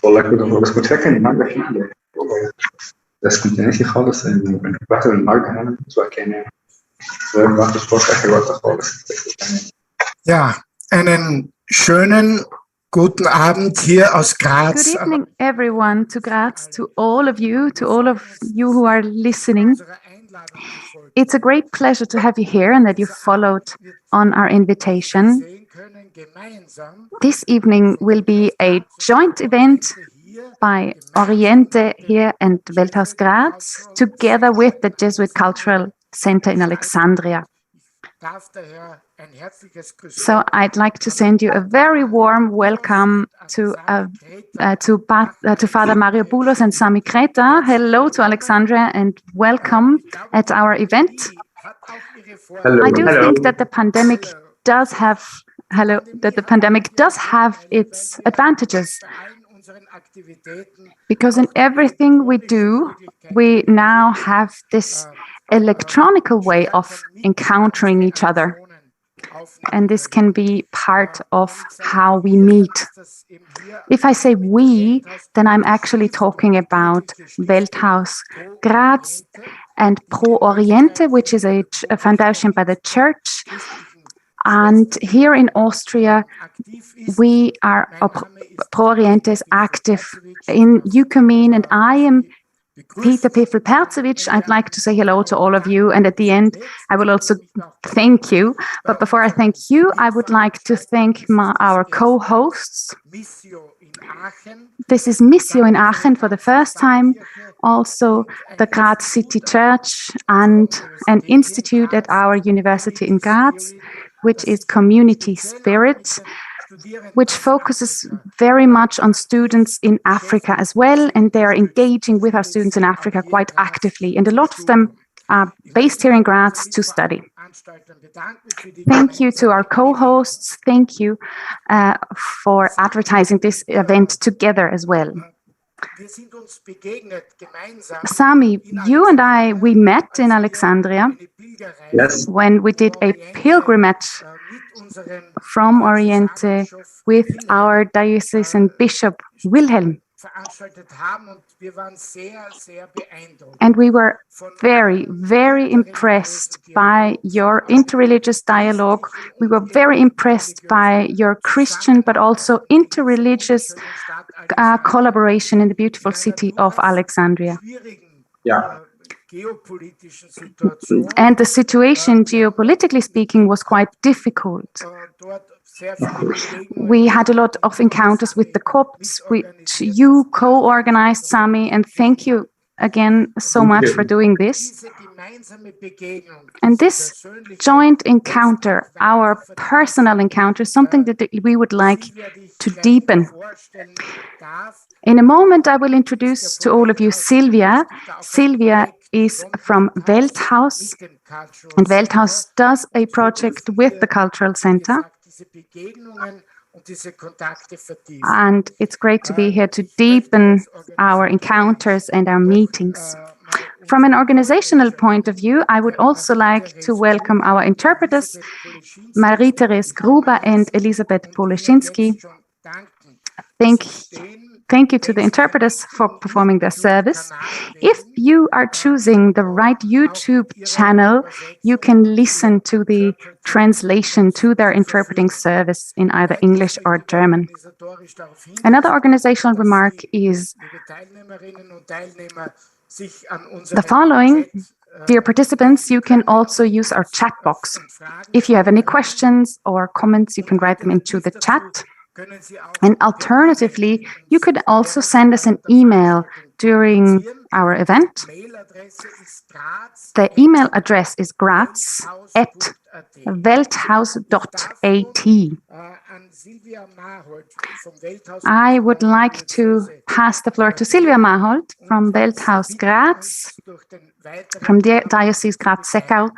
والله كنت بس كنت فاكر ان المانجا فيه بس كنت ناسي خالص ان بعد المانجا هنا سواء كان بعد الاسبوع في اخر وقت خالص. Ja, einen schönen guten Abend hier aus Graz. Good evening, everyone, to Graz, to all of you who are listening. It's a great pleasure to have you here and that you followed on our invitation. This evening will be a joint event by Oriente here and Welthaus Graz, together with the Jesuit Cultural Center in Alexandria. So I'd like to send you a very warm welcome to Father Mario Boulos and Sami Creta. Hello to Alexandria and welcome at our event. Hello. I do think that the pandemic does have its advantages, because in everything we do, we now have this electronical way of encountering each other. And this can be part of how we meet. If I say we, then I'm actually talking about Welthaus Graz and Pro Oriente, which is a foundation by the church. And here in Austria, Pro Oriente is active in Eucumene, and I am Peter Piffel-Percevich. I'd like to say hello to all of you, and at the end, I will also thank you. But before I thank you, I would like to thank our co-hosts. This is Missio in Aachen for the first time, also the Graz City Church and an institute at our university in Graz, which is ComUnitySpirit, which focuses very much on students in Africa as well, and they are engaging with our students in Africa quite actively, and a lot of them are based here in Graz to study. Thank you to our co-hosts. Thank you for advertising this event together as well. Sami, you and we met in Alexandria. Yes. When we did a pilgrimage from Oriente with our diocesan bishop Wilhelm. And we were very, very impressed by your interreligious dialogue. We were very impressed by your Christian but also interreligious collaboration in the beautiful city of Alexandria. Yeah. And the situation, geopolitically speaking, was quite difficult. We had a lot of encounters with the Copts, which you co-organized, Sami, and thank you again so much for doing this. And this joint encounter, our personal encounter, is something that we would like to deepen. In a moment, I will introduce to all of you Silvia. Silvia is from Welthaus, and Welthaus does a project with the Cultural Center. And it's great to be here to deepen our encounters and our meetings. From an organizational point of view, I would also like to welcome our interpreters, Marie-Therese Gruber and Elisabeth Poleshinsky. Thank you to the interpreters for performing their service. If you are choosing the right YouTube channel, you can listen to the translation to their interpreting service in either English or German. Another organizational remark is the following. Dear participants, you can also use our chat box. If you have any questions or comments, you can write them into the chat. And alternatively, you could also send us an email during our event. The email address is graz@welthaus.at. I would like to pass the floor to Silvia Mahold from Welthaus Graz, from the Diocese Graz-Seckau,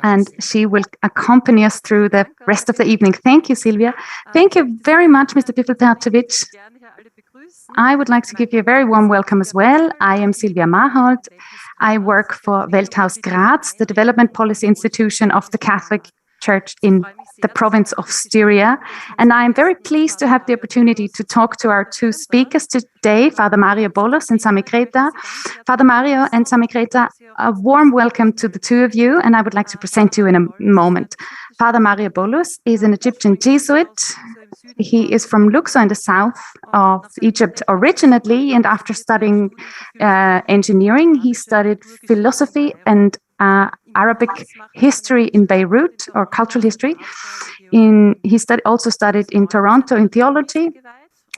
and she will accompany us through the rest of the evening. Thank you, Silvia. Thank you very much, Mr. Piffel-Percevich. I would like to give you a very warm welcome as well. I am Silvia Mahold. I work for Welthaus Graz, the development policy institution of the Catholic Church in the province of Styria. And I'm very pleased to have the opportunity to talk to our two speakers today, Father Mario Boulos and Sami Creta. Father Mario and Sami Creta, a warm welcome to the two of you, and I would like to present you in a moment. Father Mario Boulos is an Egyptian Jesuit. He is from Luxor in the south of Egypt originally, and after studying engineering, he studied philosophy and Arabic history in Beirut, or cultural history. He also studied in Toronto in theology.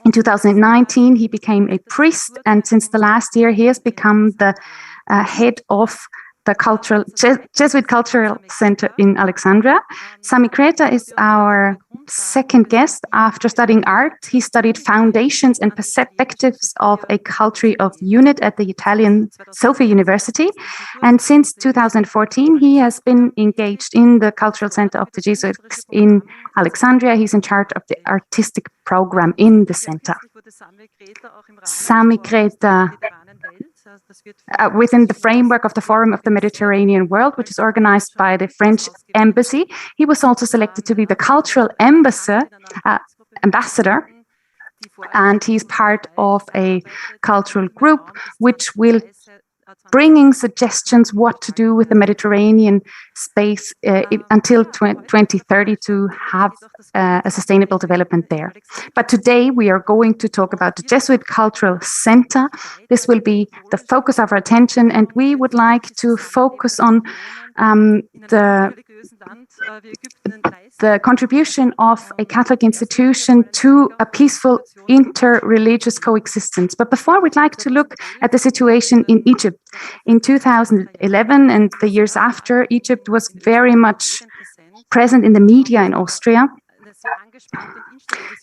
In 2019, he became a priest, and since the last year, he has become the head of the Jesuit Cultural Center in Alexandria. Sami Creta is our second guest. After studying art, he studied foundations and perspectives of a culture of unit at the Italian Sofia University. And since 2014, he has been engaged in the Cultural Center of the Jesuits in Alexandria. He's in charge of the artistic program in the center. Sami Creta, within the framework of the Forum of the Mediterranean World, which is organized by the French Embassy. He was also selected to be the cultural ambassador, and he's part of a cultural group which will bringing suggestions what to do with the Mediterranean space until 2030 to have a sustainable development there. But today we are going to talk about the Jesuit Cultural Center. This will be the focus of our attention, and we would like to focus on the contribution of a Catholic institution to a peaceful inter-religious coexistence. But before, we'd like to look at the situation in Egypt. In 2011 and the years after, Egypt was very much present in the media in Austria.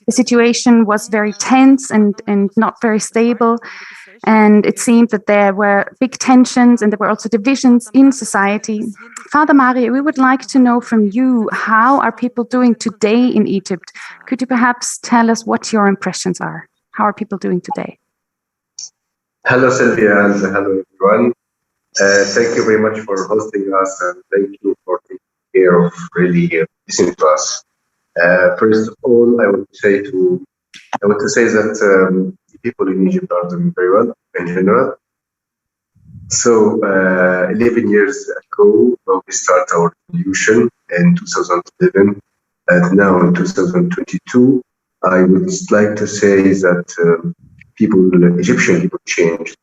The situation was very tense and not very stable. And it seemed that there were big tensions and there were also divisions in society. Father Mario, we would like to know from you, how are people doing today in Egypt? Could you perhaps tell us what your impressions are? How are people doing today? Hello, Sylvia, and hello, everyone. Thank you very much for hosting us, and thank you for taking care of really listening to us. First of all, I want to say that people in Egypt are doing very well in general. So 11 years ago, we started our revolution in 2011, and now in 2022, I would like to say that Egyptian people changed.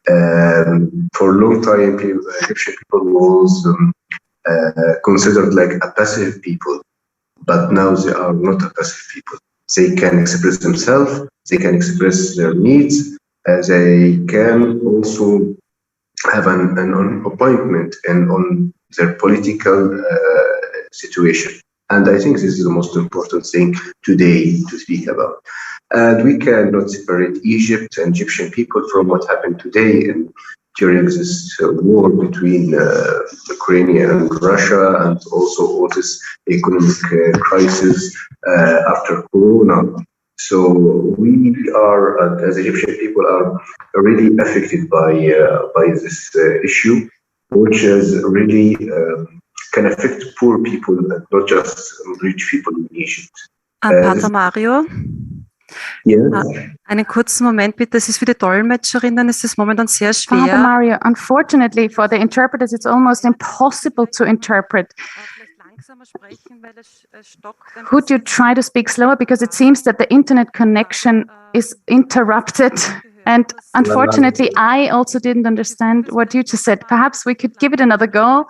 For a long time, Egyptian people was considered like a passive people, but now they are not a passive people. They can express themselves, they can express their needs, they can also have an appointment on their political situation. And I think this is the most important thing today to speak about. And we cannot separate Egypt and Egyptian people from what happened today and during this war between Ukraine and Russia, and also all this economic crisis after Corona. So we are, as Egyptian people, are really affected by this issue, which is really can affect poor people and not just rich people in Egypt. Pater Mario? Ja. Einen kurzen Moment bitte, es ist für die Dolmetscherinnen, es ist momentan sehr schwer. Father Mario, unfortunately for the interpreters, it's almost impossible to interpret. Could you try to speak slower, because it seems that the internet connection is interrupted, and unfortunately I also didn't understand what you just said. Perhaps we could give it another go.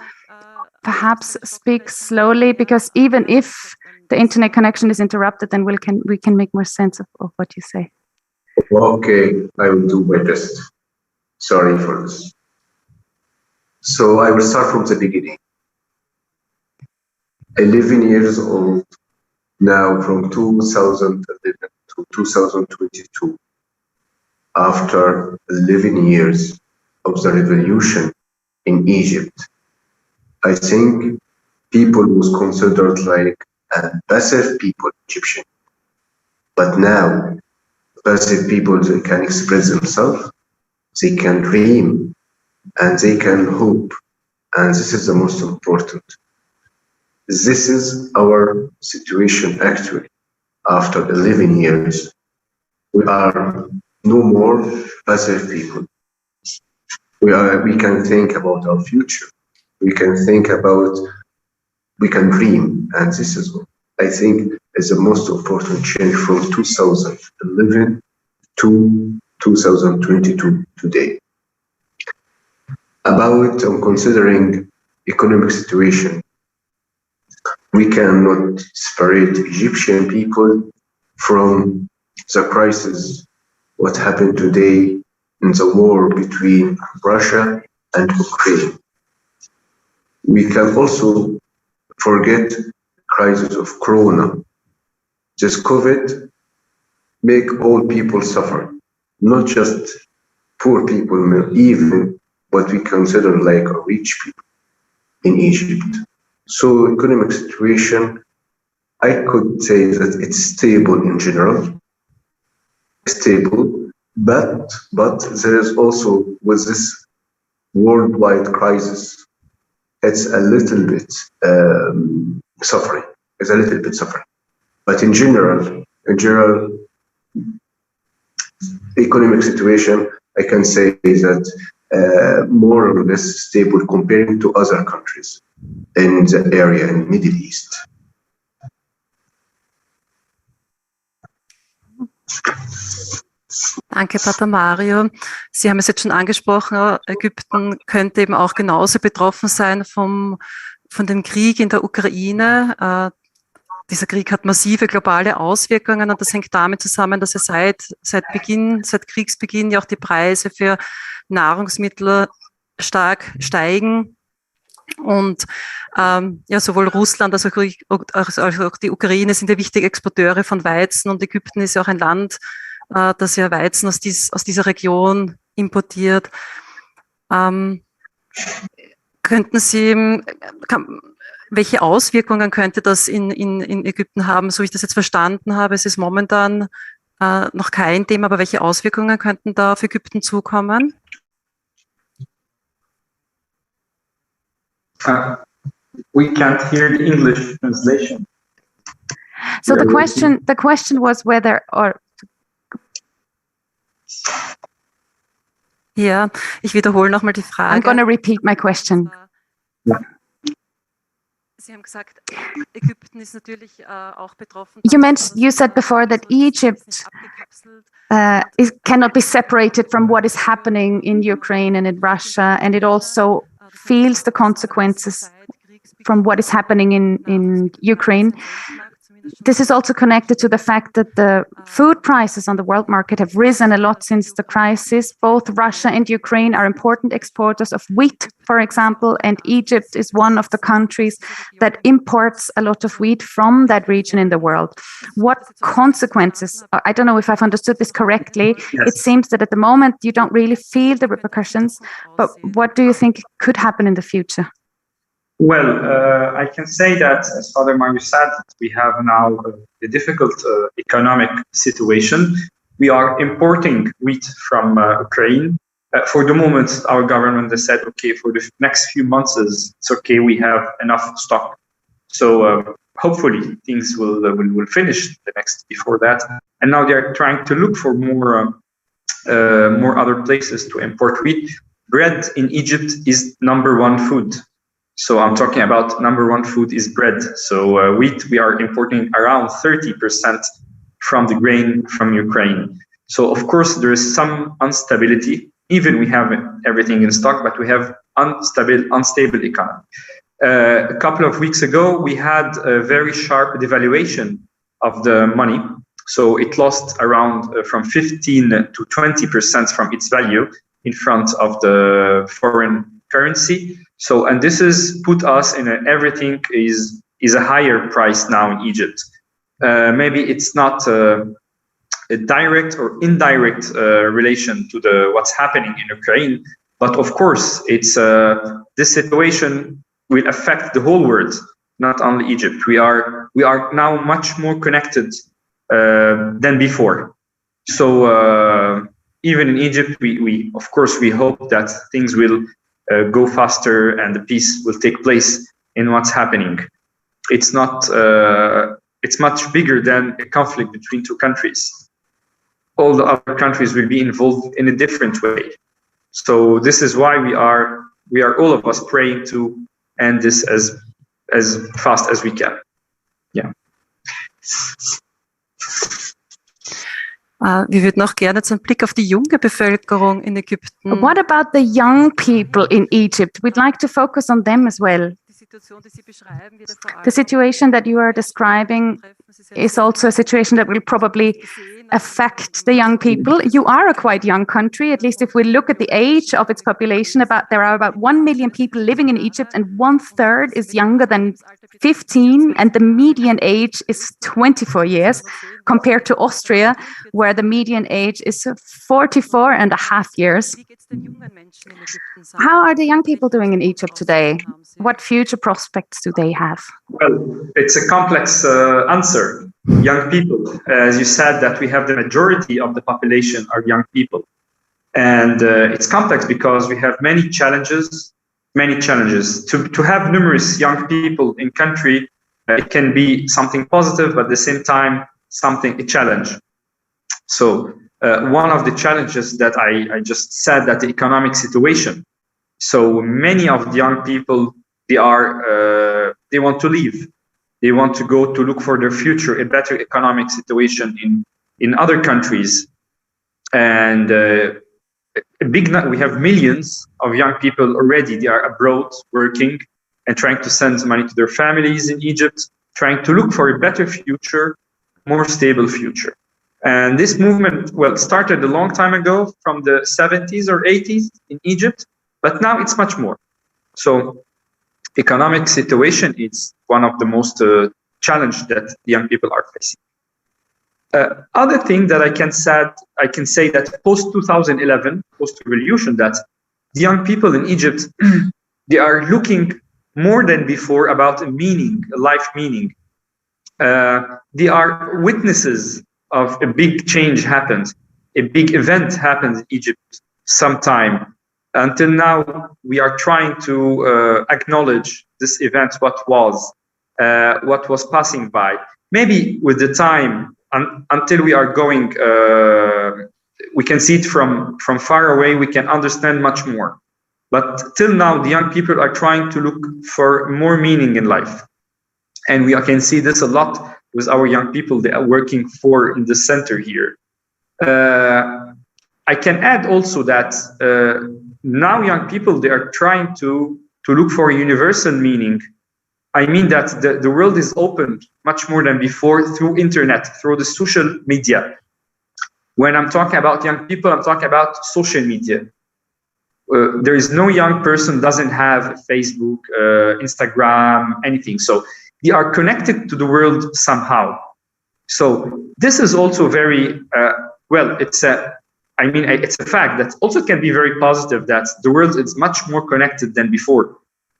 Perhaps speak slowly, because even if the internet connection is interrupted, then we can make more sense of what you say. Okay, I will do my best. Sorry for this. So I will start from the beginning. 11 years old now, from 2011 to 2022. After 11 years of the revolution in Egypt, I think people was considered like passive people, Egyptian. But now, passive people, they can express themselves, they can dream, and they can hope. And this is the most important. This is our situation actually. After 11 years, we are no more passive people. We can think about our future. We can dream, and this is what I think is the most important change from 2011 to 2022 today. About considering economic situation, we cannot separate Egyptian people from the crisis, what happened today in the war between Russia and Ukraine. We can also forget the crisis of Corona. This COVID make all people suffer, not just poor people, even what we consider like rich people in Egypt. So economic situation, I could say that it's stable in general, stable, but there is also with this worldwide crisis, it's a little bit suffering. It's a little bit suffering, but in general, economic situation, I can say that more or less stable comparing to other countries in the area in Middle East. Danke, Pater Mario. Sie haben es jetzt schon angesprochen, Ägypten könnte eben auch genauso betroffen sein von dem Krieg in der Ukraine. Dieser Krieg hat massive globale Auswirkungen und das hängt damit zusammen, dass seit Kriegsbeginn ja auch die Preise für Nahrungsmittel stark steigen. Und ja, sowohl Russland als auch die Ukraine sind ja wichtige Exporteure von Weizen und Ägypten ist ja auch ein Land, das ja Weizen aus dieser Region importiert. Welche Auswirkungen könnte das in Ägypten haben? So wie ich das jetzt verstanden habe, es ist momentan noch kein Thema, aber welche Auswirkungen könnten da auf Ägypten zukommen? We can't hear the English translation. So the question was whether Ja, ich wiederhole nochmal die Frage. I'm going to repeat my question. Sie haben gesagt, Ägypten ist natürlich auch betroffen. You said before that Egypt cannot be separated from what is happening in Ukraine and in Russia, and it also feels the consequences from what is happening in Ukraine. This is also connected to the fact that the food prices on the world market have risen a lot since the crisis. Both Russia and Ukraine are important exporters of wheat, for example, and Egypt is one of the countries that imports a lot of wheat from that region in the world. What consequences, I don't know if I've understood this correctly, yes. It seems that at the moment you don't really feel the repercussions, but what do you think could happen in the future? Well, I can say that, as Father Mario said, we have now a difficult economic situation. We are importing wheat from Ukraine. For the moment, our government has said, okay, for the next few months, it's okay, we have enough stock. So hopefully things will finish before that. And now they are trying to look for more other places to import wheat. Bread in Egypt is #1 food. So I'm talking about #1 food is bread. So wheat, we are importing around 30% from the grain from Ukraine. So of course there is some instability. Even we have everything in stock, but we have unstable economy. A couple of weeks ago, we had a very sharp devaluation of the money. So it lost around from 15 to 20% from its value in front of the foreign currency. So, and this has put us in everything is a higher price now in Egypt. Maybe it's not a direct or indirect relation to what's happening in Ukraine, but of course, it's this situation will affect the whole world, not only Egypt. We are now much more connected than before. So even in Egypt, we of course we hope that things will go faster and the peace will take place in what's happening. It's not. It's much bigger than a conflict between two countries. All the other countries will be involved in a different way. So this is why we are all of us praying to end this as fast as we can. Yeah. Wir würden auch gerne einen Blick auf die junge Bevölkerung in Ägypten. What about the young people in Egypt? We'd like to focus on them as well. The situation that you are describing is also a situation that will probably affect the young people. You are a quite young country, at least if we look at the age of its population. There are about 1 million people living in Egypt, and 1/3 is younger than 15, and the median age is 24 years, compared to Austria, where the median age is 44.5 years. How are the young people doing in Egypt today? What future prospects do they have? Well, it's a complex answer. Young people, as you said, that we have the majority of the population are young people. And it's complex because we have many challenges. To have numerous young people in country, it can be something positive, but at the same time, a challenge. So one of the challenges that I just said, that the economic situation. So many of the young people, they want to leave. They want to go to look for their future, a better economic situation in other countries. And we have millions of young people already. They are abroad working and trying to send money to their families in Egypt, trying to look for a better future, more stable future. And this movement, started a long time ago from the 70s or 80s in Egypt, but now it's much more. So economic situation is one of the most challenge that young people are facing. Other thing that I can say that post-2011, post-revolution, that the young people in Egypt, they are looking more than before about a meaning, a life meaning. They are witnesses of a big change happened, a big event happened in Egypt sometime. Until now, we are trying to acknowledge this event, what was passing by. Maybe with the time, until we are going, we can see it from far away, we can understand much more. But till now, the young people are trying to look for more meaning in life. And we can see this a lot with our young people they are working for in the center here. I can add also that now young people, they are trying to look for a universal meaning. I mean that the world is opened much more than before through internet, through the social media. When I'm talking about young people, I'm talking about social media. There is no young person doesn't have Facebook, Instagram, anything. So they are connected to the world somehow. So this is also very, it's a fact that also can be very positive that the world is much more connected than before.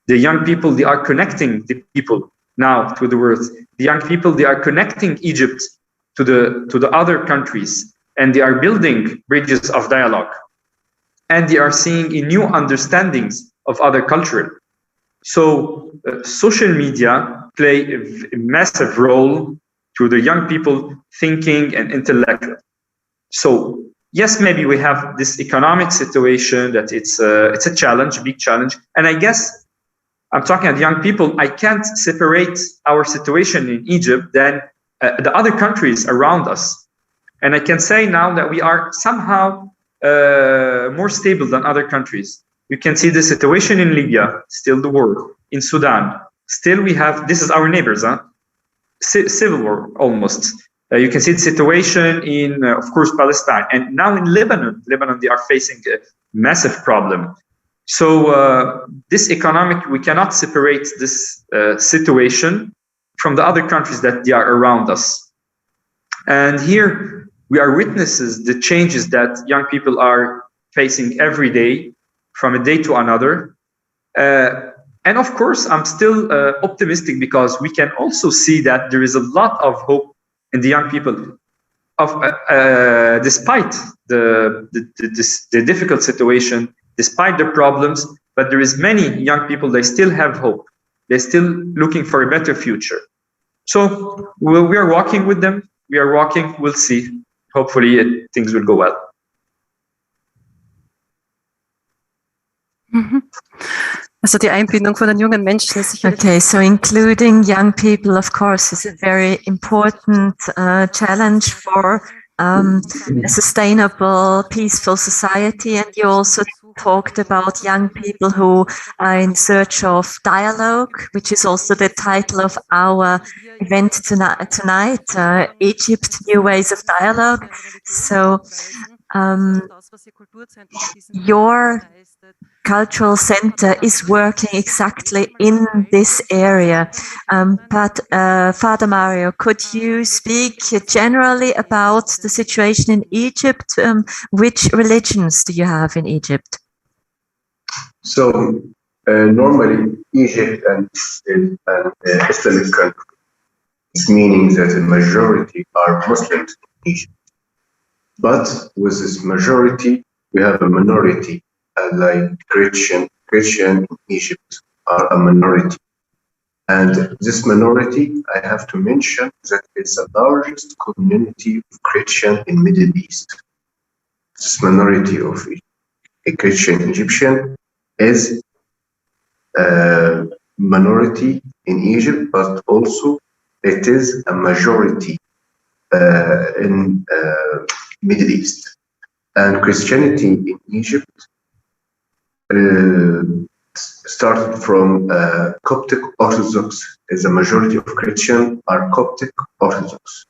The young people, they are connecting the people now to the world. The young people, they are connecting Egypt to the other countries, and they are building bridges of dialogue. And they are seeing new understandings of other culture. So social media play a massive role to the young people thinking and intellect. So yes, maybe we have this economic situation that it's a challenge, a big challenge. And I guess I'm talking about young people. I can't separate our situation in Egypt than the other countries around us. And I can say now that we are somehow more stable than other countries. You can see the situation in Libya, still the war. In Sudan, still we have, this is our neighbors, civil war almost. You can see the situation in, of course, Palestine. And now in Lebanon, they are facing a massive problem. So this economic, we cannot separate this situation from the other countries that they are around us. And here we are witnesses the changes that young people are facing every day, from a day to another. And of course, I'm still optimistic because we can also see that there is a lot of hope in the young people, despite the difficult situation, despite the problems. But there is many young people, they still have hope. they're still looking for a better future. So we are walking with them. We are walking. We'll see. Hopefully, things will go well. Also die Einbindung von den jungen Menschen ist sicherlich. Okay, so including young people, of course, is a very important challenge for a sustainable, peaceful society. And you also talked about young people who are in search of dialogue, which is also the title of our event tonight, Egypt, New Ways of Dialogue. So your cultural center is working exactly in this area. But Father Mario, could you speak generally about the situation in Egypt? Which religions do you have in Egypt? So normally Egypt is an Islamic country, meaning that the majority are Muslims in Egypt. But with this majority, we have a minority, like Christian in Egypt are a minority. And this minority, I have to mention that it's the largest community of Christian in Middle East. This minority of a Christian Egyptian is a minority in Egypt, but also it is a majority in Middle East. And Christianity in Egypt started from Coptic Orthodox, as a majority of Christians are Coptic Orthodox,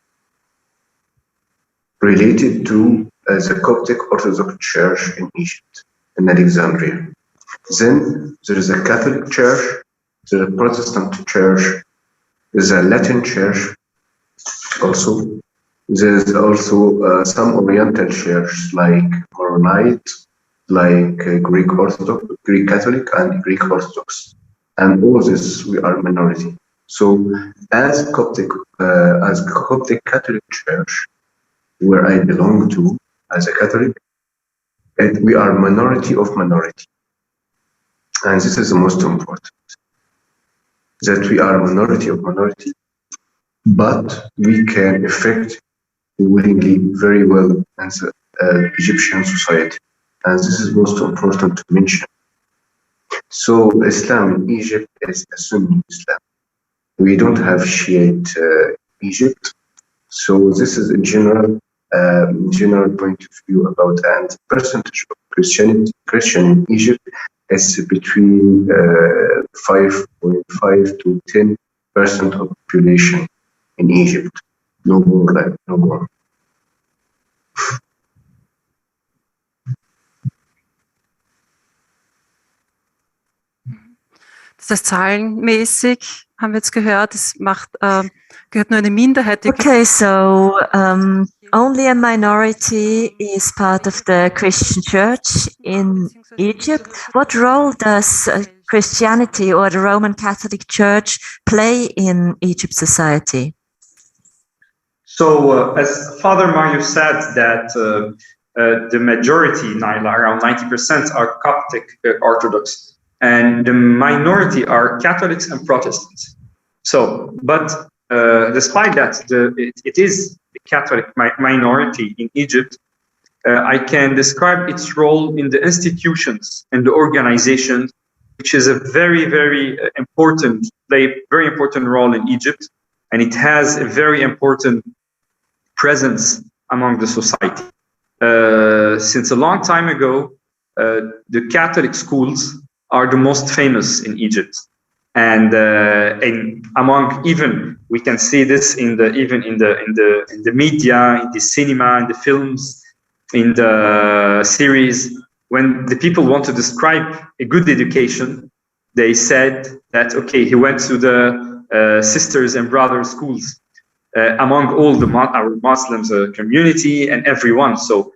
related to the Coptic Orthodox Church in Egypt, in Alexandria. Then there is a Catholic Church, there is a Protestant Church, there is a Latin Church also. There is also some Oriental churches like Maronite, like Greek Orthodox, Greek Catholic, and Greek Orthodox, and all this we are minority. So, as Coptic Catholic Church, where I belong to as a Catholic, and we are minority of minority, and this is the most important. That we are minority of minority, but we can affect willingly very well in the Egyptian society. And this is most important to mention. So Islam in Egypt is a Sunni Islam. We don't have Shiite Egypt. So this is a general point of view about, and percentage of Christian in Egypt is between 5.5 to 10% of population in Egypt. No more. Das heißt, zahlenmäßig haben wir jetzt gehört, es gehört nur eine Minderheit. Okay, so only a minority is part of the Christian Church in Egypt. What role does Christianity or the Roman Catholic Church play in Egypt's society? So, as Father Mario said, that the majority, around 90%, are Coptic Orthodox, and the minority are Catholics and Protestants. So, but despite that, it is a Catholic minority in Egypt. I can describe its role in the institutions and the organizations, which is a very, very important role in Egypt, and it has a very important presence among the society. Since a long time ago, the Catholic schools are the most famous in Egypt, and among, even we can see this in the media, in the cinema, in the films, in the series. When the people want to describe a good education, they said that okay, he went to the sisters and brothers schools. Among all our Muslims community and everyone. So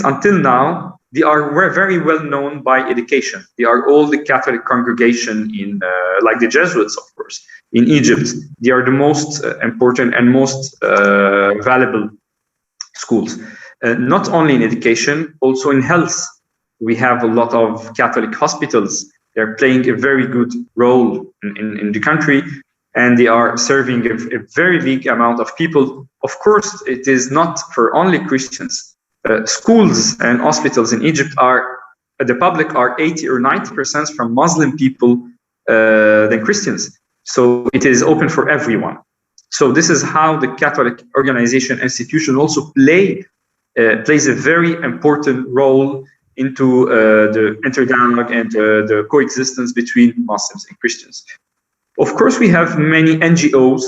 until now, they are very well known by education. They are all the Catholic congregation in, like the Jesuits, of course, in Egypt. They are the most important and most valuable schools. Not only in education, also in health. We have a lot of Catholic hospitals They're playing a very good role in the country, and they are serving a very big amount of people. Of course, it is not for only Christians. Schools and hospitals in Egypt the public are 80 or 90% from Muslim people than Christians. So it is open for everyone. So this is how the Catholic organization institution also plays a very important role into the interdialogue and the coexistence between Muslims and Christians. Of course, we have many NGOs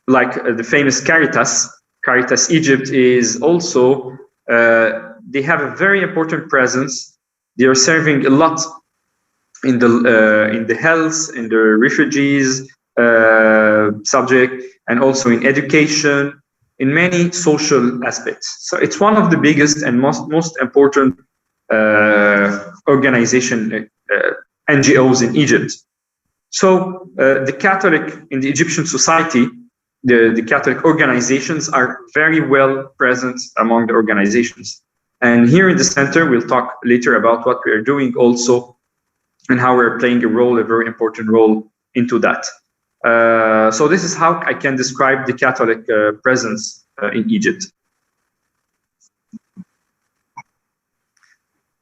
like the famous Caritas. Caritas Egypt is also, they have a very important presence. They are serving a lot in the health, in the refugees subject, and also in education, in many social aspects. So it's one of the biggest and most important organization, NGOs in Egypt. So the Catholic in the Egyptian society, the Catholic organizations are very well present among the organizations. And here in the center, we'll talk later about what we are doing also and how we're playing a very important role into that. So this is how I can describe the Catholic presence in Egypt.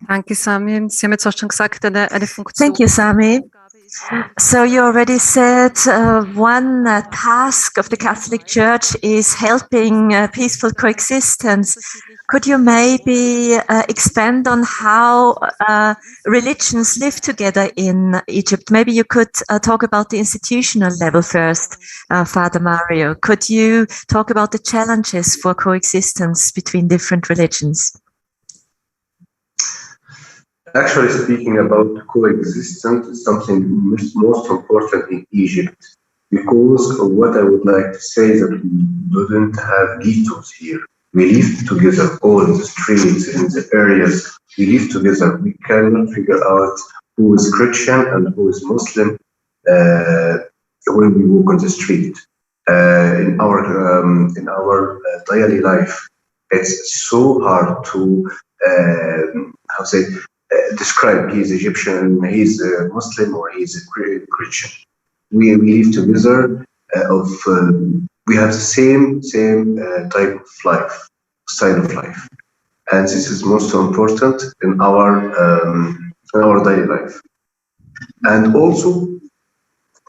Danke, Sami. Sie haben jetzt auch schon gesagt, eine Funktion. Thank you, Sami. So you already said one task of the Catholic Church is helping peaceful coexistence. Could you maybe expand on how religions live together in Egypt? Maybe you could talk about the institutional level first, Father Mario. Could you talk about the challenges for coexistence between different religions? Actually speaking about coexistence is something most important in Egypt, because what I would like to say is that we didn't have ghettos here. We live together, all the streets and the areas, we live together. We cannot figure out who is Christian and who is Muslim when we walk on the street. In our daily life, it's so hard to describe he's Egyptian, he's a Muslim, or he's a Christian. We live together. We have the same type of life, style of life, and this is most important in our daily life. And also,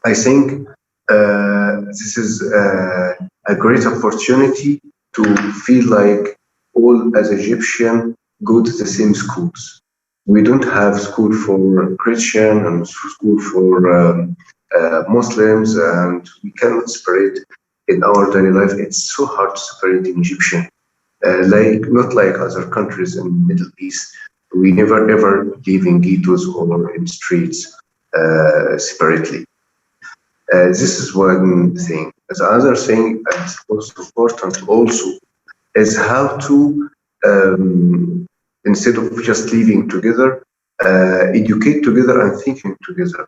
I think this is a great opportunity to feel like all as Egyptian go to the same schools. We don't have school for Christian and school for Muslims, and we cannot separate in our daily life. It's so hard to separate in Egyptian. Not like other countries in the Middle East. We never ever live in ghettos or in streets separately. This is one thing. The other thing that's most important also is how to instead of just living together, educate together and thinking together.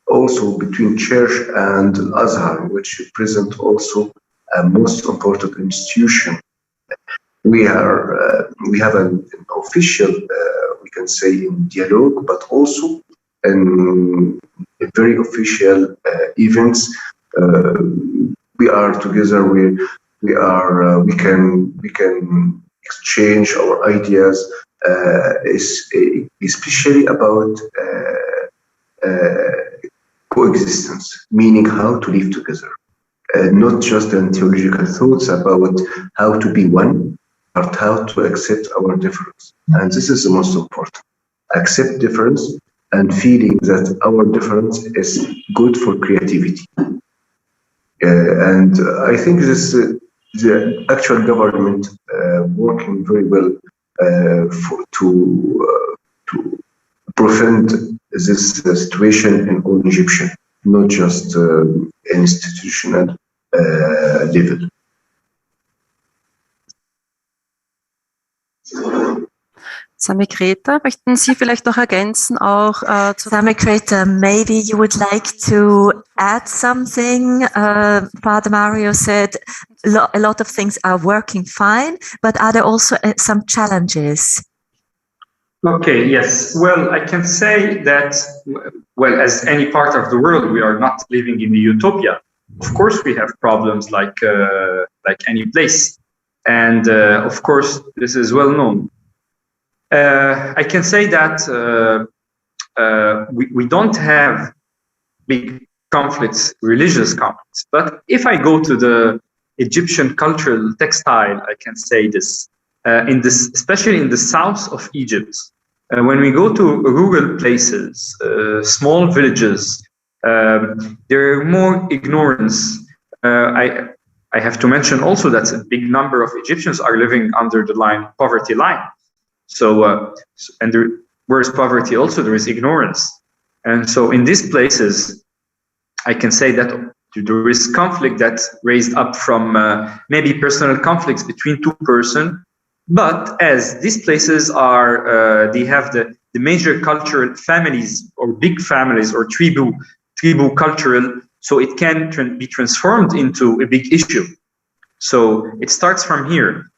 Also between church and Azhar, which present also a most important institution. We have an official, we can say, in dialogue, but also in very official events. We are together. We can exchange our ideas, especially about coexistence, meaning how to live together. Not just in theological thoughts about how to be one, but how to accept our difference. And this is the most important. Accept difference and feeling that our difference is good for creativity. And I think this the actual government working very well to prevent this situation in all Egyptian, not just institutional level. Sami Creta, möchten Sie vielleicht noch ergänzen auch zu Sami Creta, maybe you would like to add something. Father Mario said a lot of things are working fine, but are there also some challenges? Okay, yes. Well, I can say that, well, as any part of the world, we are not living in the utopia. Of course, we have problems like any place. And of course, this is well known. I can say that we don't have big conflicts, religious conflicts. But if I go to the Egyptian cultural textile, I can say this, especially in the south of Egypt, when we go to rural places, small villages, there are more ignorance. I have to mention also that a big number of Egyptians are living under the poverty line. So, where is poverty? Also, there is ignorance. And so in these places, I can say that there is conflict that raised up from maybe personal conflicts between two persons. But as these places are, they have the major cultural families or big families or tribu cultural, so it can be transformed into a big issue. So it starts from here.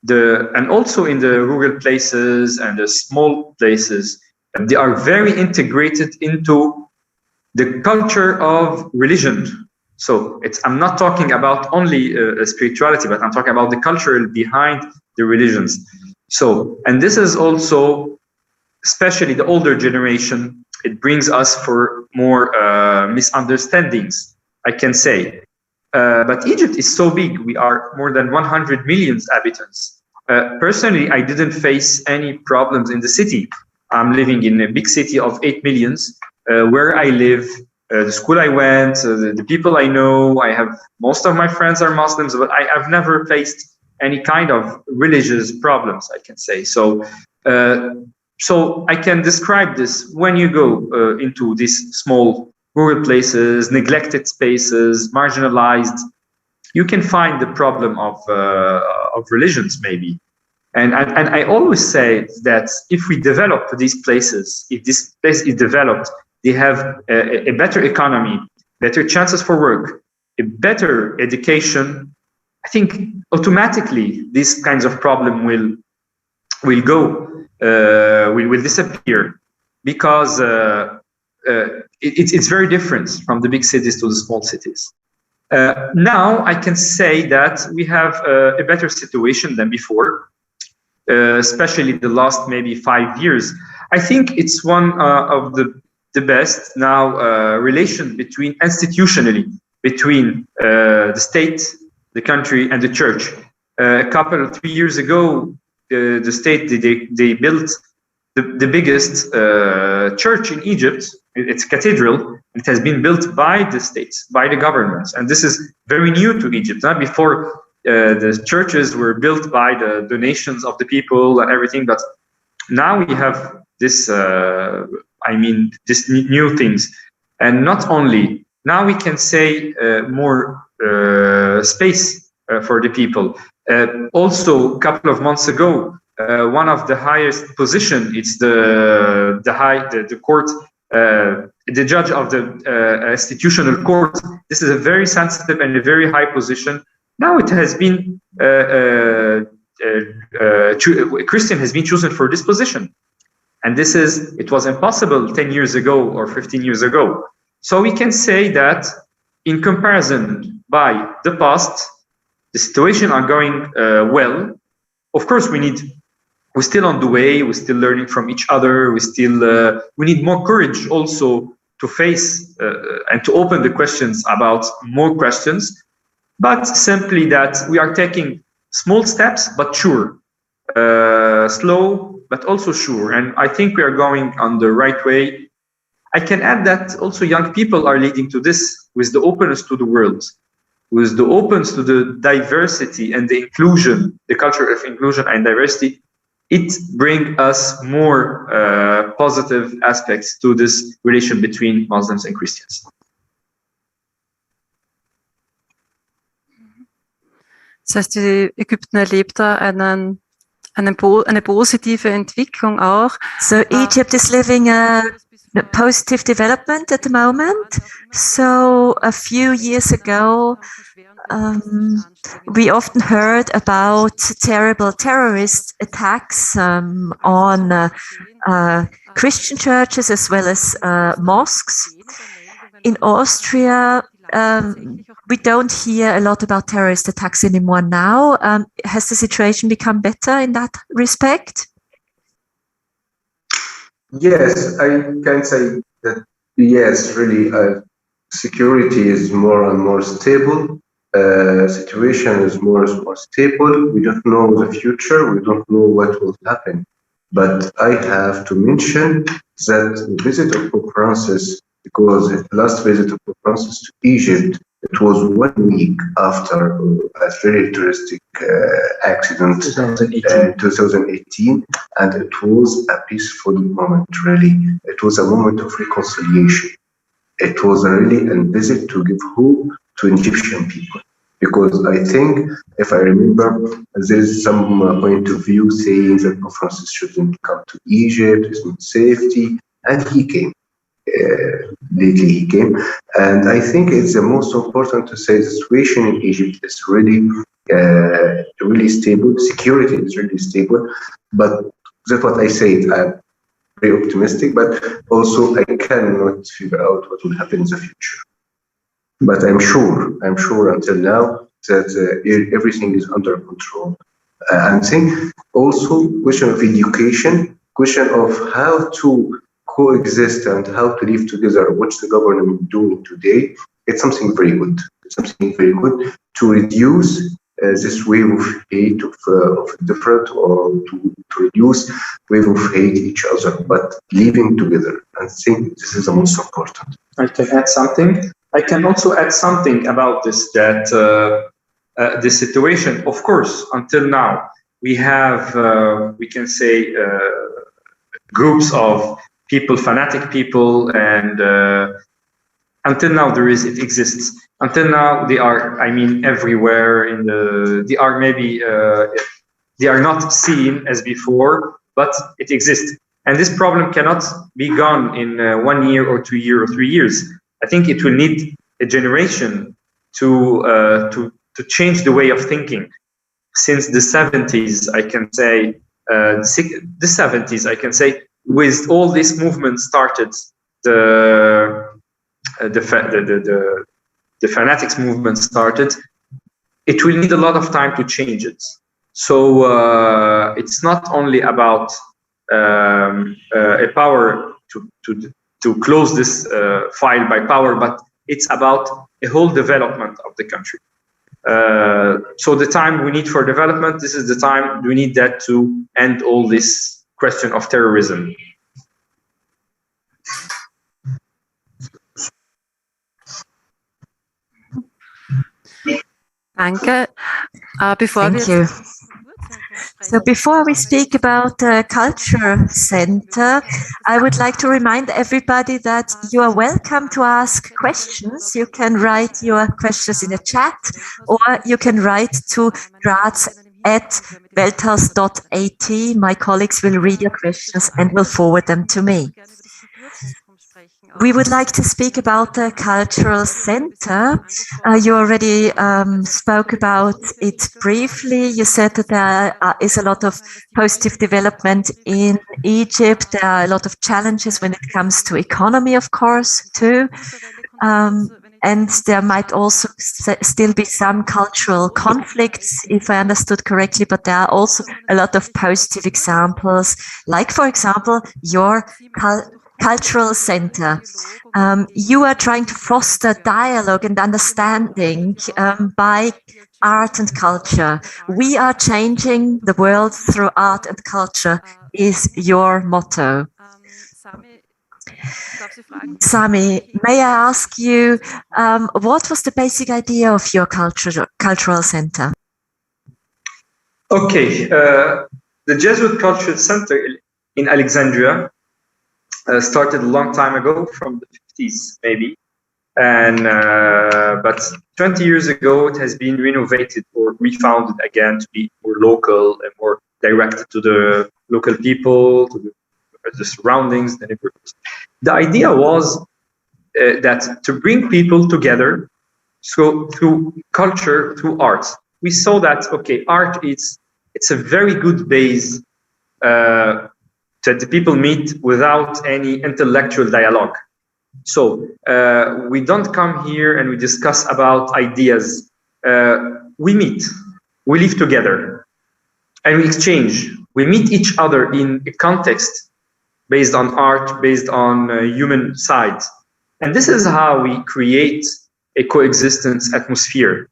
And also in the rural places and the small places, they are very integrated into the culture of religion. So I'm not talking about only spirituality, but I'm talking about the culture behind the religions. So, and this is also, especially the older generation, it brings us for more misunderstandings, I can say. But Egypt is so big. We are more than 100 million inhabitants. Personally, I didn't face any problems in the city. I'm living in a big city of 8 million. Where I live, the school I went, the people I know, most of my friends are Muslims, but I've never faced any kind of religious problems, I can say. So I can describe this. When you go into these small rural places, neglected spaces, marginalized, you can find the problem of religions, maybe. And I always say that if we develop these places, if this place is developed, they have a better economy, better chances for work, a better education. I think automatically these kinds of problem will disappear, because it's very different from the big cities to the small cities. Now I can say that we have a better situation than before, especially the last maybe 5 years. I think it's one of the best now relation institutionally between the state, the country, and the church. 3 years ago, the state they built the biggest church in Egypt. It's a cathedral. It has been built by the states, by the governments, and this is very new to Egypt. Not before, the churches were built by the donations of the people and everything, but now we have this. This new things, and not only now we can say more space for the people. Also, a couple of months ago, one of the highest position, it's the court, the judge of the institutional court. This is a very sensitive and a very high position. Now it has been a Christian has been chosen for this position. And it was impossible 10 years ago or 15 years ago. So we can say that in comparison by the past, the situation are going well. Of course, we're still on the way. We're still learning from each other. We need more courage also to face and to open the questions about more questions, but simply that we are taking small steps, but sure, slow, but also sure. And I think we are going on the right way. I can add that also young people are leading to this with the openness to the world, with the openness to the diversity and the inclusion, the culture of inclusion and diversity. It brings us more positive aspects to this relation between Muslims and Christians. Das heißt, Ägypten erlebt da eine positive Entwicklung auch. So Egypt is living a positive development at the moment. So a few years ago, we often heard about terrible terrorist attacks on Christian churches as well as mosques. In Austria, we don't hear a lot about terrorist attacks anymore now. Has the situation become better in that respect? Yes, I can say that yes, really, security is more and more stable. Situation is more and more stable. We don't know the future. We don't know what will happen. But I have to mention that the visit of Pope Francis, because the last visit of Pope Francis to Egypt, it was 1 week after a very touristic accident in 2018, and it was a peaceful moment, really. It was a moment of reconciliation. It was really a visit to give hope to Egyptian people. Because I think, if I remember, there is some point of view saying that Pope Francis shouldn't come to Egypt, it's not safety, and he came. Lately he came, and I think it's the most important to say the situation in Egypt is really stable. Security is really stable, but that's what I said. I'm very optimistic, but also I cannot figure out what will happen in the future. But I'm sure until now that everything is under control. I think also question of education, question of how to coexist and how to live together, which the government is doing today. It's something very good. It's something very good to reduce this wave of hate of different, or to reduce wave of hate each other, but living together. I think this is the most important. I can add something. I can also add something about this, that the situation, of course, until now, we have, we can say, groups of people, fanatic people, and until now it exists. Until now, they are, I mean, everywhere. They are maybe, they are not seen as before, but it exists. And this problem cannot be gone in 1 year or 2 years or 3 years. I think it will need a generation to change the way of thinking. Since the 70s, I can say, the 70s, I can say, with all this movement started, the fanatics movement started, it will need a lot of time to change it. So it's not only about a power to close this file by power, but it's about a whole development of the country. So the time we need for development, this is the time we need that to end all this question of terrorism. Danke. Thank you. So before we speak about the Culture Center, I would like to remind everybody that you are welcome to ask questions. You can write your questions in the chat, or you can write to Graz@welthaus.at. My colleagues will read your questions and will forward them to me. We would like to speak about the Cultural Center. You already spoke about it briefly. You said that there is a lot of positive development in Egypt. There are a lot of challenges when it comes to economy, of course, too. And there might also still be some cultural conflicts, if I understood correctly, but there are also a lot of positive examples, like, for example, your Cultural Center. You are trying to foster dialogue and understanding by art and culture. We are changing the world through art and culture is your motto. Sami, may I ask you, what was the basic idea of your Cultural Center? Okay, the Jesuit Cultural Center in Alexandria started a long time ago, from the 50s maybe, and but 20 years ago it has been renovated or refounded again to be more local and more directed to the local people, to the the surroundings, the neighborhoods. The idea was that to bring people together, so through culture, through art. We saw that, okay, art it's a very good base that the people meet without any intellectual dialogue. So we don't come here and we discuss about ideas. We meet, we live together, and we exchange. We meet each other in a context based on art, based on human side. And this is how we create a coexistence atmosphere.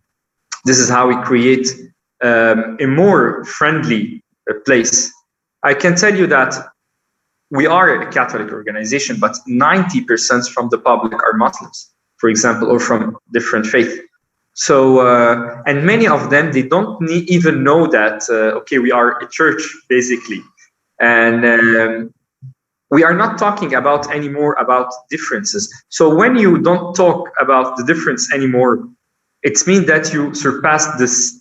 This is how we create a more friendly place. I can tell you that we are a Catholic organization, but 90% from the public are Muslims, for example, or from different faiths. So, and many of them, they don't even know that, okay, we are a church, basically. And we are not talking about anymore about differences. So when you don't talk about the difference anymore, it means that you surpass this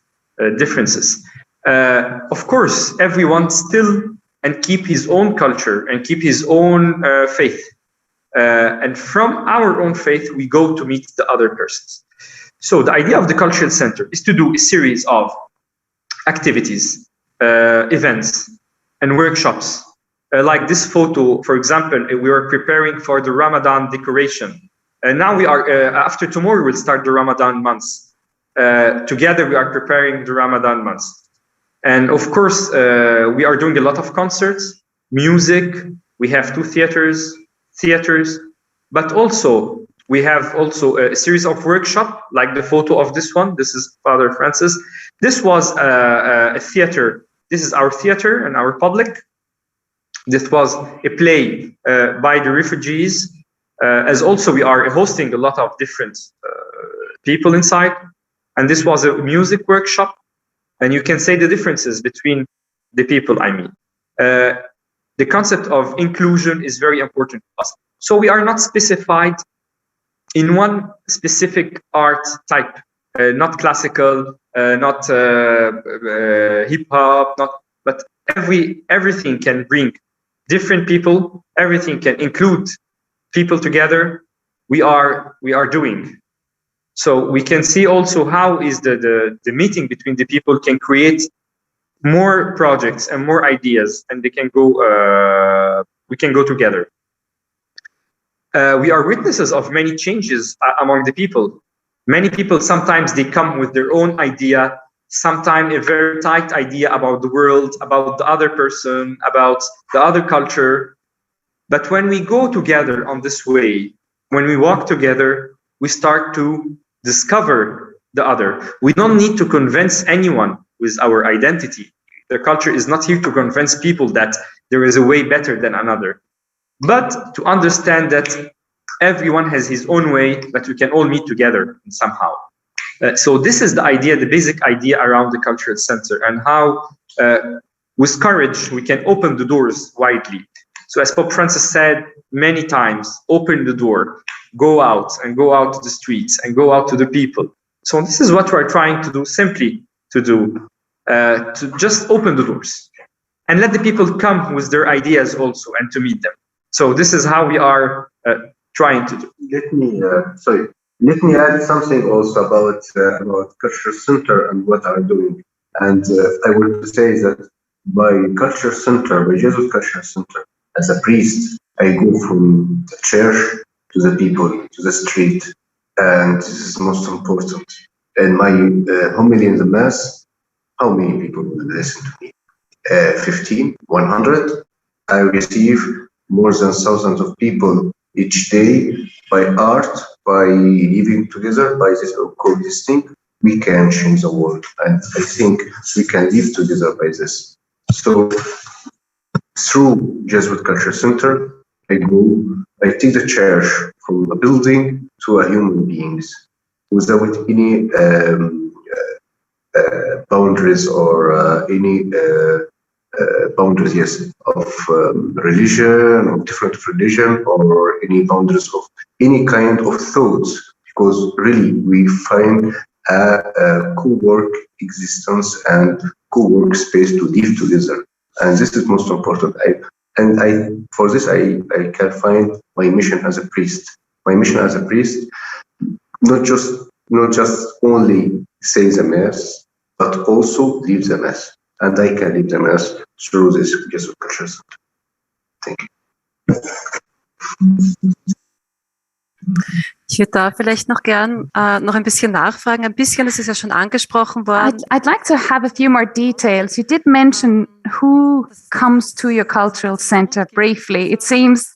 differences. Of course, everyone still and keep his own culture and keep his own faith. And from our own faith, we go to meet the other persons. So the idea of the Cultural Center is to do a series of activities, events, and workshops. Like this photo, for example, we are preparing for the Ramadan decoration. Now we are, after tomorrow, we'll start the Ramadan months. Together, we are preparing the Ramadan months. And of course, we are doing a lot of concerts, music. We have 2 theaters, but also we have also a series of workshops, like the photo of this one. This is Father Francis. This was a theater. This is our theater and our public. This was a play by the refugees, as also we are hosting a lot of different people inside. And this was a music workshop. And you can say the differences between the people I meet. The concept of inclusion is very important to us. So we are not specified in one specific art type, not classical, not hip hop, but everything can bring different people. Everything can include people together. We are doing. So we can see also how is the meeting between the people can create more projects and more ideas, and they can go. We can go together. We are witnesses of many changes among the people. Many people, sometimes they come with their own idea, sometimes a very tight idea about the world, about the other person, about the other culture. But when we go together on this way, when we walk together, we start to discover the other. We don't need to convince anyone with our identity. The culture is not here to convince people that there is a way better than another, but to understand that everyone has his own way, but we can all meet together somehow. So this is the idea, the basic idea around the Cultural Center, and how with courage we can open the doors widely. So as Pope Francis said many times, open the door, go out to the streets and go out to the people. So this is what we're trying to do, simply to do, to just open the doors and let the people come with their ideas also and to meet them. So this is how we are trying to do. Let me add something also about Cultural Center and what I'm doing. And I want to say that by Cultural Center, by Jesuit Cultural Center, as a priest, I go from the church to the people, to the street, and this is most important. And my homily in the Mass, how many people will listen to me? 15, 100. I receive more than thousands of people each day. By art, by living together, by this coexisting, we can change the world. And I think we can live together by this. So through Jesuit Cultural Center, I take the church from a building to a human beings without any boundaries or any boundaries, yes, of religion, of different religion, or any boundaries of any kind of thoughts, because really we find a co-work existence and co-work space to live together. And this is most important. And for this, I can find my mission as a priest. My mission as a priest, not just only say the mass, but also live the mass. And I can live the mass through this Jesuit Cultural Center. Thank you. Ich würde da vielleicht noch gern noch ein bisschen nachfragen. Ein bisschen, das ist ja schon angesprochen worden. I'd like to have a few more details. You did mention who comes to your cultural center briefly. It seems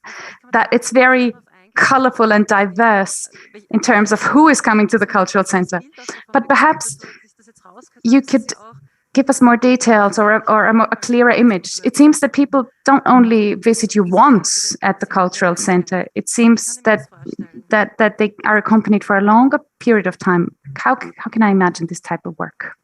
that it's very colorful and diverse in terms of who is coming to the cultural center. But perhaps you could give us more details or a clearer image. It seems that people don't only visit you once at the cultural center. It seems that they are accompanied for a longer period of time. How can I imagine this type of work?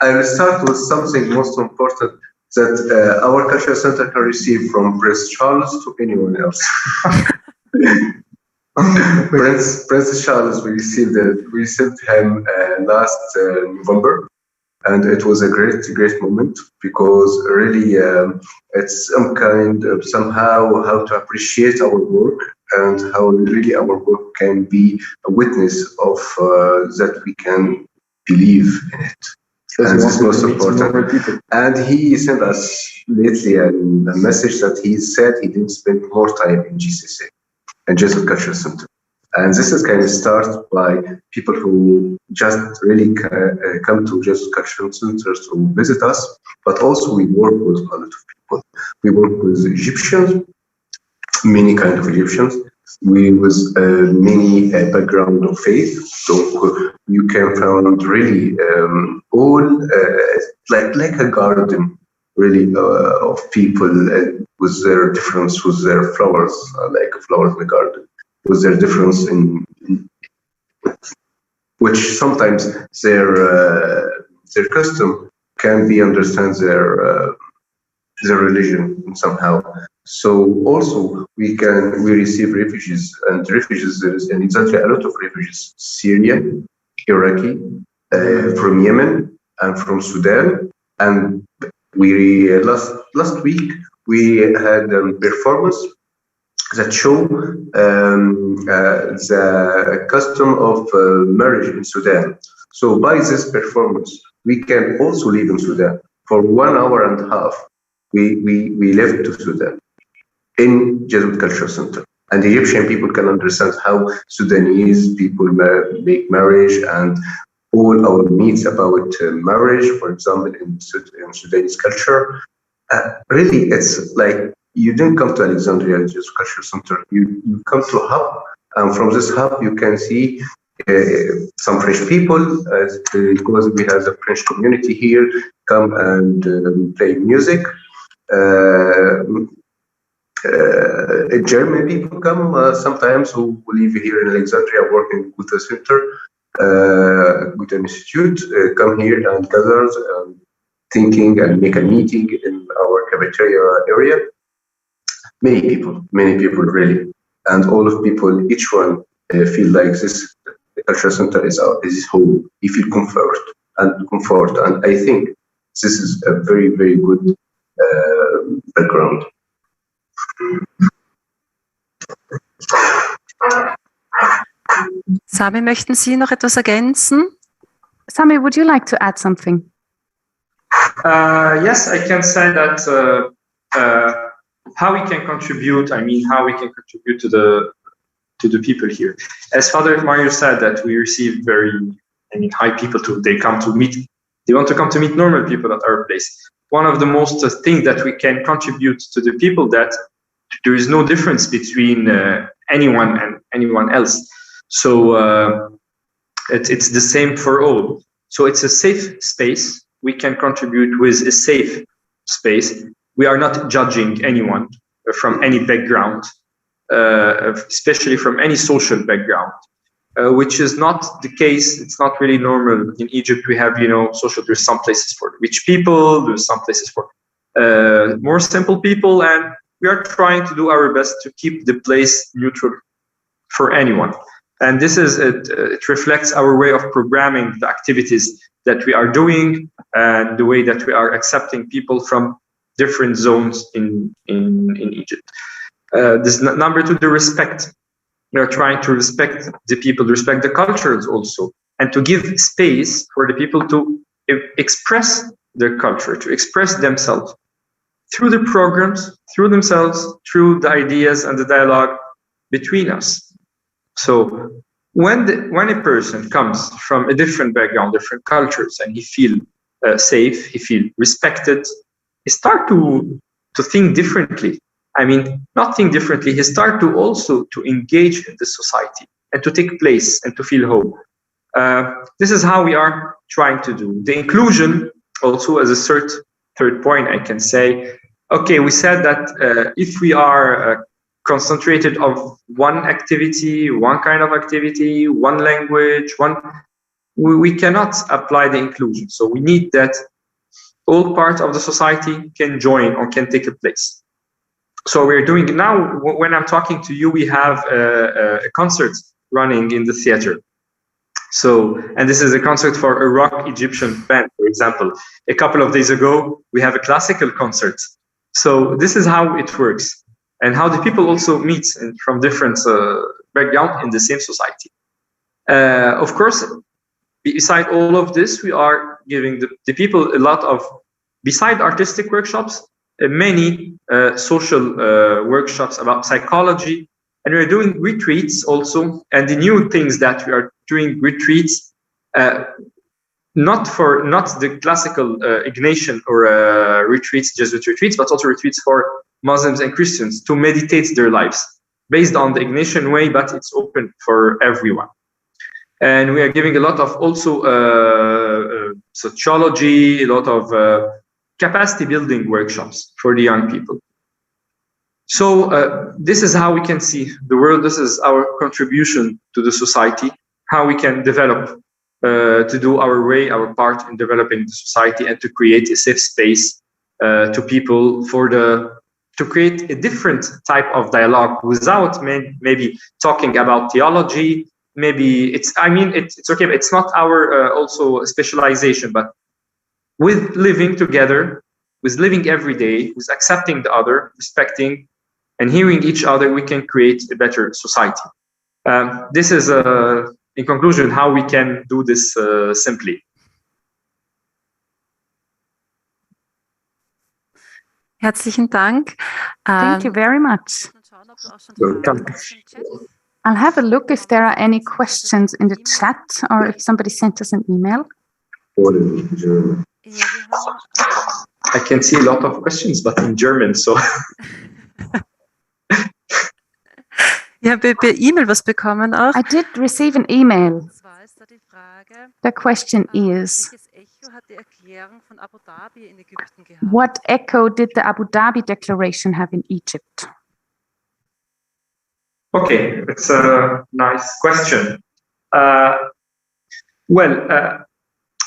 I will start with something most important that our cultural center can receive from Prince Charles to anyone else. Prince Charles, we received him last November, and it was a great moment because really it's some kind of somehow how to appreciate our work and how really our work can be a witness of that we can believe in it. And this is most important. And he sent us lately a message that he said he didn't spend more time in GCC and Jesuit Cultural Center. And this is kind of start by people who just really come to Jesuit Cultural Center to visit us, but also we work with a lot of people. We work with Egyptians, many kind of Egyptians. We with many background of faith, so you can find really all like a garden, really of people with their difference, with their flowers, like flowers in the garden, with their difference in which sometimes their custom can be understand their religion somehow. So also we receive refugees, and refugees there is in Alexandria a lot of refugees, Syrian, Iraqi, from Yemen and from Sudan. And we last week we had a performance that show the custom of marriage in Sudan. So by this performance, we can also live in Sudan for 1 hour and a half. We left to Sudan in Jesuit Cultural Center. And the Egyptian people can understand how Sudanese people make marriage and all our myths about marriage, for example, in Sudanese culture. Really, it's like you didn't come to Alexandria Jesuit Cultural Center. You come to a hub, and from this hub you can see some French people, because we have the French community here, come and play music. German people come sometimes who live here in Alexandria, working with the center, with the Institut, come here and gather thinking and make a meeting in our cafeteria area. Many people really, and all of people, each one feel like this cultural center is his home. He feel comfort, and I think this is a very, very good background. Sami, möchten Sie noch etwas ergänzen? Sami, would you like to add something? Yes, I can say that how we can contribute. How we can contribute to the people here. As Father Mario said, that we receive very high people they want to come to meet normal people at our place. One of the most things that we can contribute to the people that there is no difference between anyone and anyone else. So it's the same for all. So it's a safe space. We can contribute with a safe space. We are not judging anyone from any background, especially from any social background, which is not the case. It's not really normal. In Egypt, we have, there's some places for rich people, there's some places for more simple people, and we are trying to do our best to keep the place neutral for anyone. And this is it reflects our way of programming the activities that we are doing and the way that we are accepting people from different zones in Egypt. This number two, the respect. We are trying to respect the people, respect the cultures also, and to give space for the people to express their culture, to express themselves through the programs, through themselves, through the ideas and the dialogue between us. So when a person comes from a different background, different cultures, and he feel safe, he feel respected, he start to think differently. I mean, not think differently. He start to also to engage in the society and to take place and to feel home. This is how we are trying to do the inclusion. Also, as a third point, I can say, okay, we said that if we are concentrated of one activity, one kind of activity, one language, we cannot apply the inclusion. So we need that all parts of the society can join or can take a place. So we're doing now, when I'm talking to you, we have a concert running in the theater. So, and this is a concert for a rock Egyptian band, for example. A couple of days ago, we have a classical concert. So this is how it works, and how the people also meet from different backgrounds in the same society. Of course, beside all of this, we are giving the people a lot of, beside artistic workshops, many social workshops about psychology, and we're doing retreats also. And the new things that we are doing retreats, not the classical Ignatian or retreats, Jesuit retreats, but also retreats for Muslims and Christians to meditate their lives based on the Ignatian way, but it's open for everyone. And we are giving a lot of also sociology, a lot of capacity building workshops for the young people. So this is how we can see the world. This is our contribution to the society, how we can develop to do our way, our part in developing the society, and to create a safe space to people to create a different type of dialogue without maybe talking about theology. Maybe it's okay, but it's not our also specialization, but with living together, with living every day, with accepting the other, respecting and hearing each other, we can create a better society. This is, in conclusion, how we can do this simply. Herzlichen Dank. Thank you very much. Welcome. I'll have a look if there are any questions in the chat or if somebody sent us an email. I can see a lot of questions, but in German, so. Ja, per E-Mail was bekommen auch. I did receive an email. The question is, what echo did the Abu Dhabi Declaration have in Egypt? Okay, it's a nice question. I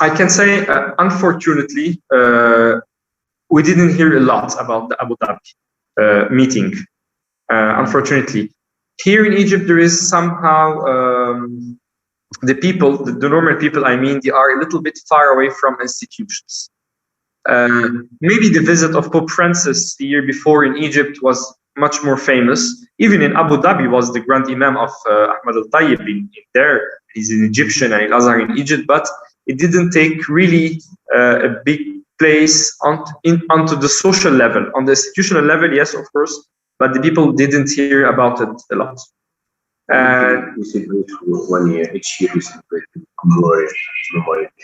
can say, unfortunately, we didn't hear a lot about the Abu Dhabi meeting. Unfortunately, here in Egypt, there is somehow the people, the normal people, I mean, they are a little bit far away from institutions. Maybe the visit of Pope Francis the year before in Egypt was much more famous. Even in Abu Dhabi was the Grand Imam of Ahmad al-Tayyib in there. He's an Egyptian and Al-Azhar in Egypt, but it didn't take really a big place onto the social level. On the institutional level, yes, of course, but the people didn't hear about it a lot. We celebrate 1 year, each year we celebrate memorial.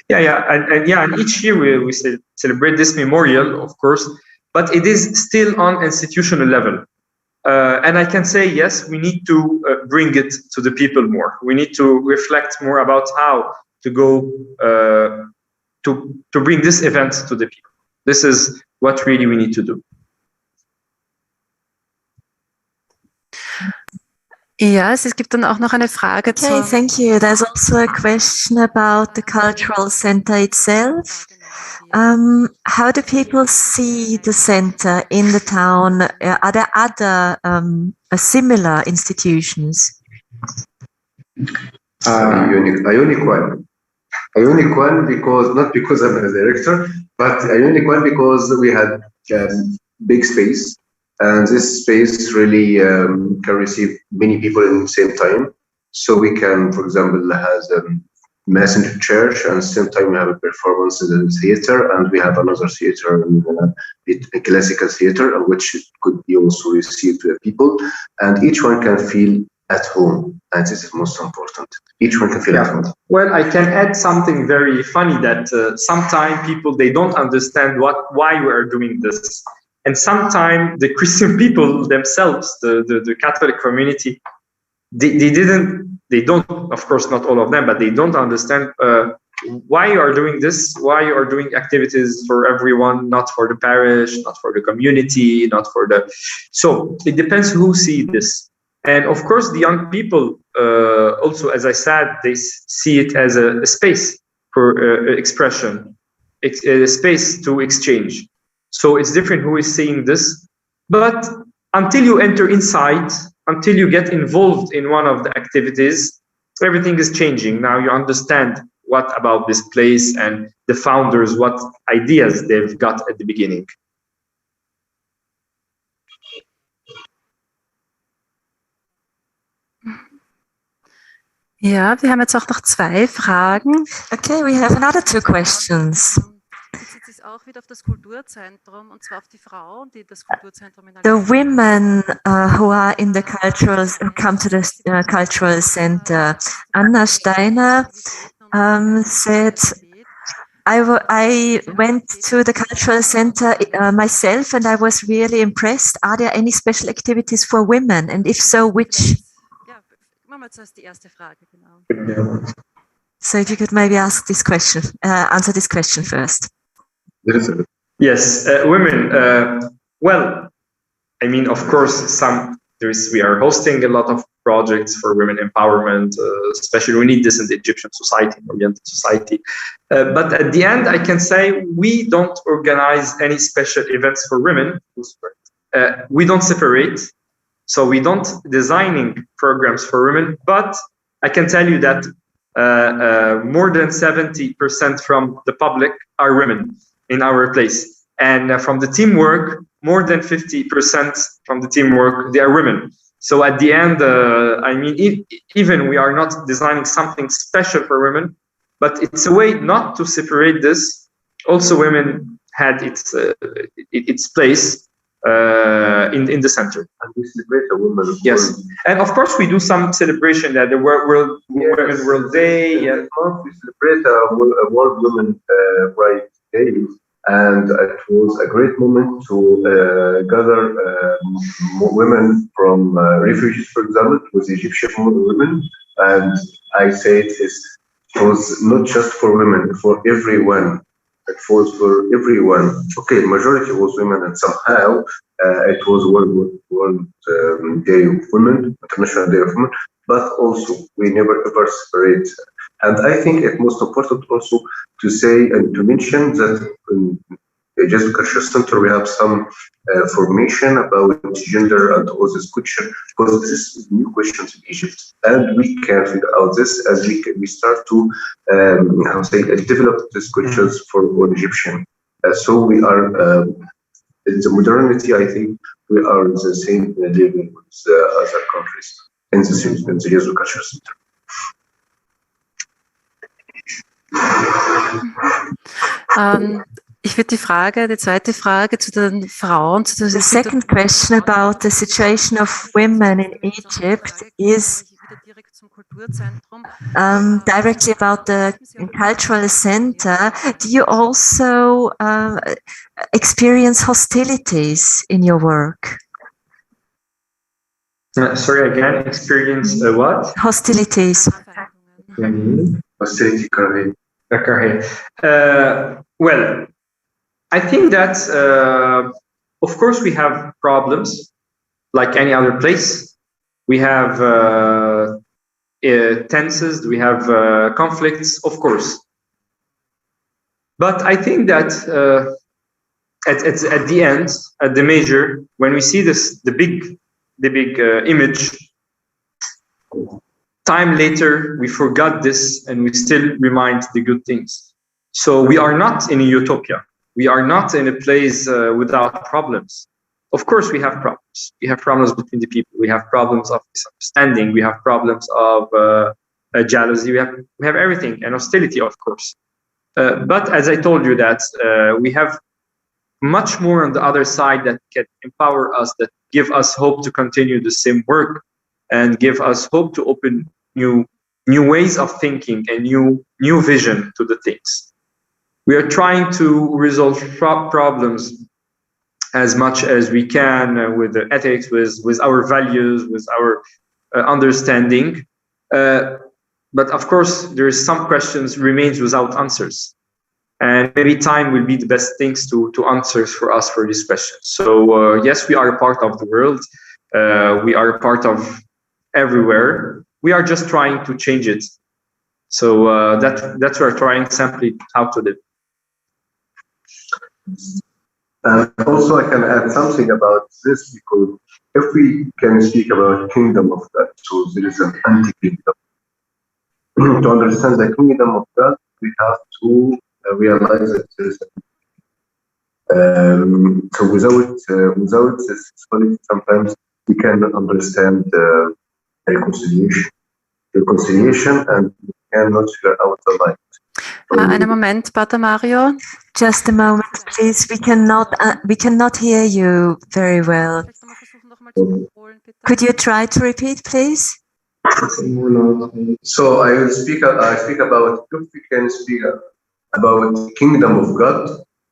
And each year we celebrate this memorial, of course, but it is still on institutional level. And I can say, yes, we need to bring it to the people more. We need to reflect more about how to go to bring this event to the people. This is what really we need to do. Ja, es gibt dann auch noch eine Frage zu. Okay, thank you. There's also a question about the cultural center itself. How do people see the center in the town? Are there other similar institutions? A unique one. A unique one because, not because I'm a director, but a unique one because we had big space, and this space really can receive many people in the same time. So we can, for example, have a mass in the church, and at the same time we have a performance in the theater, and we have another theater, a classical theater, which could be also received to people, and each one can feel at home, and this is most important. Each one can feel at home. Well, I can add something very funny that sometimes people, they don't understand why we are doing this. And sometimes the Christian people themselves, the Catholic community, they don't, of course, not all of them, but they don't understand why you are doing this, why you are doing activities for everyone, not for the parish, not for the community, not for the... So it depends who sees this. And of course, the young people also, as I said, they see it as a space for expression, a space to exchange. So it's different who is seeing this. But until you enter inside, until you get involved in one of the activities, everything is changing. Now you understand what about this place and the founders, what ideas they've got at the beginning. Ja, wir haben jetzt auch noch 2 Fragen. Okay, we have another 2 questions. Bezieht sich auch wieder auf das Kulturzentrum, und zwar auf die Frauen, die das Kulturzentrum in The women who are in the cultural, who come to the cultural center. Anna Steiner said, I went to the cultural center myself, and I was really impressed. Are there any special activities for women? And if so, which? Machen wir zuerst die erste Frage, genau. So if you could maybe ask this question, answer this question first. Yes, women. Well, I mean, of course, we are hosting a lot of projects for women empowerment. Especially, we need this in the Egyptian society, Oriental society. But at the end, I can say we don't organize any special events for women. We don't separate. So we don't designing programs for women, but I can tell you that more than 70% from the public are women in our place. And from the teamwork, more than 50% from the teamwork, they are women. So at the end, I mean, even we are not designing something special for women, but it's a way not to separate this. Also, women had its place in the center. And we celebrate a woman. Yes, and of course we do some celebration that the Women's World Day. Yeah, we celebrate a World Women Rights Day, and it was a great moment to gather women from refugees, for example, with Egyptian women. And I say it was not just for women, for everyone. It was for everyone. Okay, majority was women, and somehow it was World Day of Women, International Day of Women. But also, we never ever separate. And I think it's most important also to say and to mention that in the Jesuit Cultural Center we have some formation about gender and all this question, because this is new questions in Egypt, and we can figure out this as we start to develop these questions for all Egyptian. So we are in the modernity. I think we are in the same level with other countries in the Jesuit Cultural Center. Ich würde die zweite Frage zu den Frauen, zu the second question about the situation of women in Egypt is directly about the cultural center. Do you also experience hostilities in your work? Sorry, again, experience what? Hostilities. Hostility, well, I think that, of course, we have problems like any other place. We have tenses, we have conflicts, of course. But I think that at the end, at the measure, when we see the big image, time later, we forgot this and we still remind the good things. So we are not in a utopia. We are not in a place without problems. Of course, we have problems. We have problems between the people. We have problems of misunderstanding. We have problems of jealousy. We have everything, and hostility, of course. But as I told you, that we have much more on the other side that can empower us, that give us hope to continue the same work, and give us hope to open new ways of thinking and new vision to the things. We are trying to resolve problems as much as we can with the ethics, with our values, with our understanding. But of course, there is some questions remains without answers. And maybe time will be the best things to answer for us for these questions. So yes, we are a part of the world. We are a part of everywhere. We are just trying to change it. So that's what we're trying simply how to live. And also I can add something about this, because if we can speak about kingdom of God, so there is an anti-kingdom. To understand the kingdom of God, we have to realize that there is so without this solid, sometimes we can understand reconciliation, and we cannot figure out the light. Einen Moment, Pater Mario. Just a moment, please. We cannot hear you very well. Could you try to repeat, please? So I will speak about, if we can speak about the kingdom of God,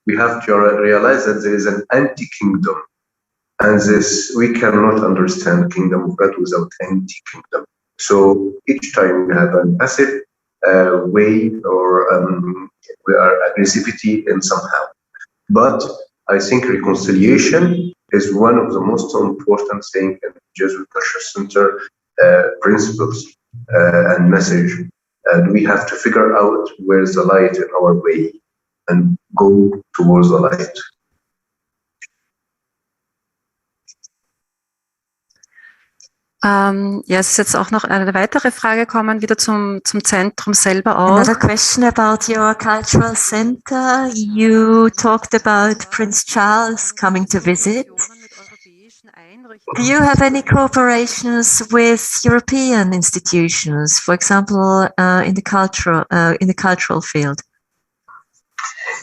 we have to realize that there is an anti-kingdom, and this we cannot understand kingdom of God without anti-kingdom. So each time we have an passive way or we are aggressivity in somehow. But I think reconciliation is one of the most important things in the Jesuit Cultural Center principles and message. And we have to figure out where's the light in our way and go towards the light. Ja, es ist jetzt auch noch eine weitere Frage kommen, wieder zum Zentrum selber auch. Another question about your cultural center. You talked about Prince Charles coming to visit. Do you have any cooperations with European institutions, for example, in the cultural field?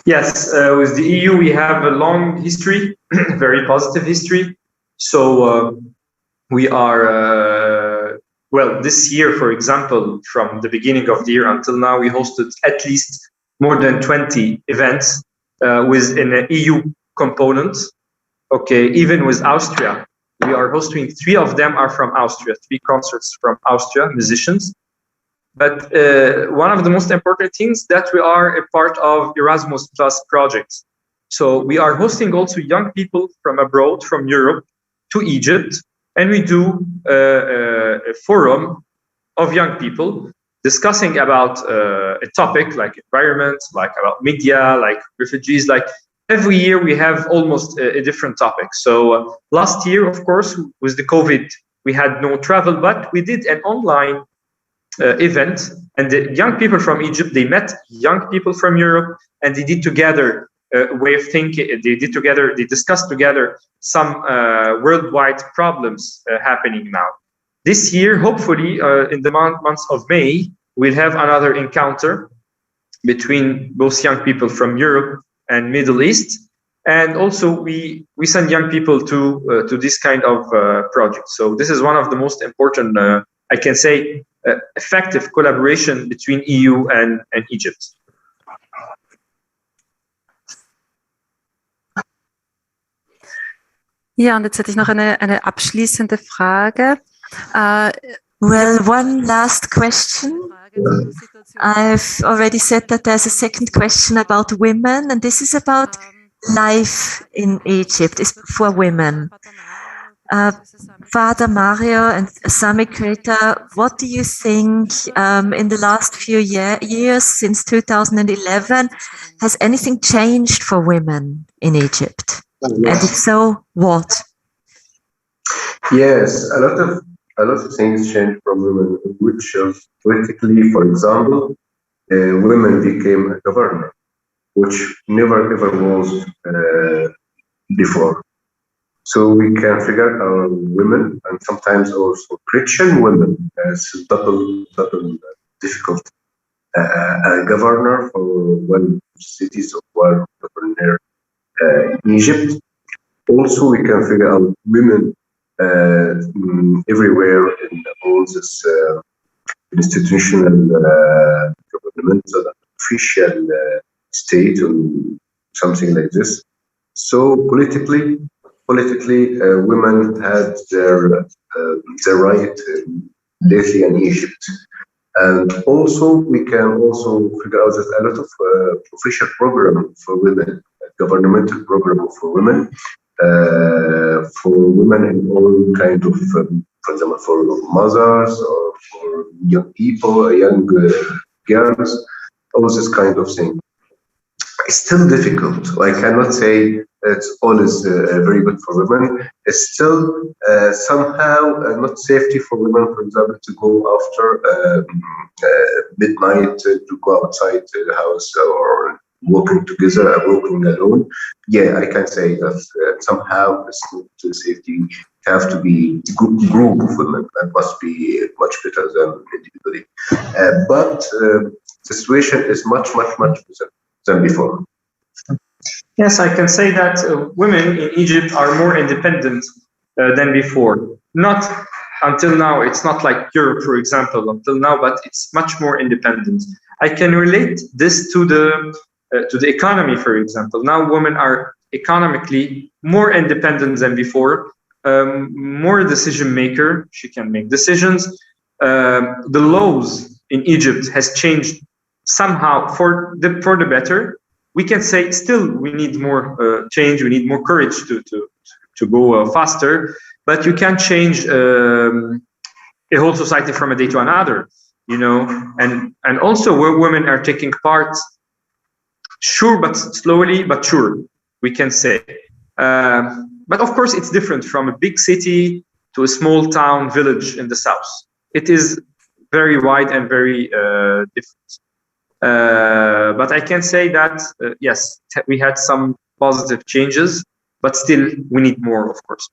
Yes, with the EU we have a long history, very positive history. So we are, well, this year, for example, from the beginning of the year until now, we hosted at least more than 20 events with an EU component. Okay, even with Austria, we are hosting 3 of them are from Austria, 3 concerts from Austria, musicians. But one of the most important things that we are a part of Erasmus Plus projects. So we are hosting also young people from abroad, from Europe to Egypt. And we do a forum of young people discussing about a topic like environment, like about media, like refugees. Like every year we have almost a different topic. So last year, of course, with the COVID, we had no travel, but we did an online event. And the young people from Egypt, they met young people from Europe, and they did together way of thinking. They discussed together some worldwide problems happening now. This year, hopefully, in the months of May, we'll have another encounter between both young people from Europe and Middle East, and also we send young people to this kind of project. So this is one of the most important, I can say, effective collaboration between EU and Egypt. Ja, und jetzt hätte ich noch eine abschließende Frage. Well, one last question. I've already said that there's a second question about women, and this is about life in Egypt. It's for women. Father Mario and Sami Creta, what do you think in the last few years, since 2011, has anything changed for women in Egypt? Yes. And if so, what? Yes, a lot of a lot of things changed from women, which politically, for example, women became a governor, which never ever was before. So we can figure out women, and sometimes also Christian women, as double difficult. A governor for one cities of one governor in Egypt. Also, we can figure out women everywhere in all this institutional, governmental, official state or something like this. So politically, women had their right lately in Egypt. And also, we can also figure out that a lot of official program for women, governmental program for women in all kind of, for example, for mothers or for young people, young girls, all this kind of thing. It's still difficult. I cannot say it's always very good for women. It's still somehow not safety for women, for example, to go after midnight to go outside the house or walking together, walking alone. Yeah, I can say that somehow it's not safety. You have to be a group of women that must be much better than individually. But the situation is much better than before. Yes, I can say that women in Egypt are more independent than before. Not until now, it's not like Europe, for example, until now, but it's much more independent. I can relate this to the economy, for example. Now women are economically more independent than before, more decision maker. She can make decisions. The laws in Egypt has changed somehow for the better. We can say still we need more change. We need more courage to go faster. But you can't change a whole society from a day to another, you know. And also where women are taking part, sure, but slowly but sure, we can say. But of course, it's different from a big city to a small town village in the south. It is very wide and very different. But I can say that, yes, we had some positive changes, but still we need more, of course.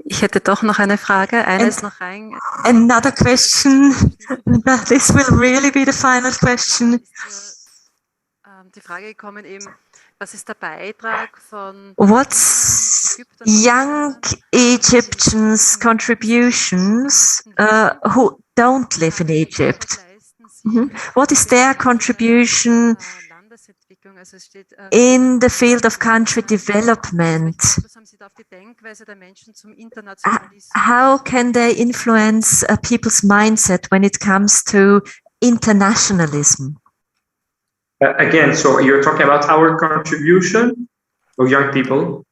Ich hätte doch noch eine Frage. Eine ist noch rein. Another question. This will really be the final question. Die Frage gekommen eben, was ist der Beitrag von What's young Egyptians' contributions who don't live in Egypt? What is their contribution in the field of country development? How can they influence people's mindset when it comes to internationalism? Again, so you're talking about our contribution of young people?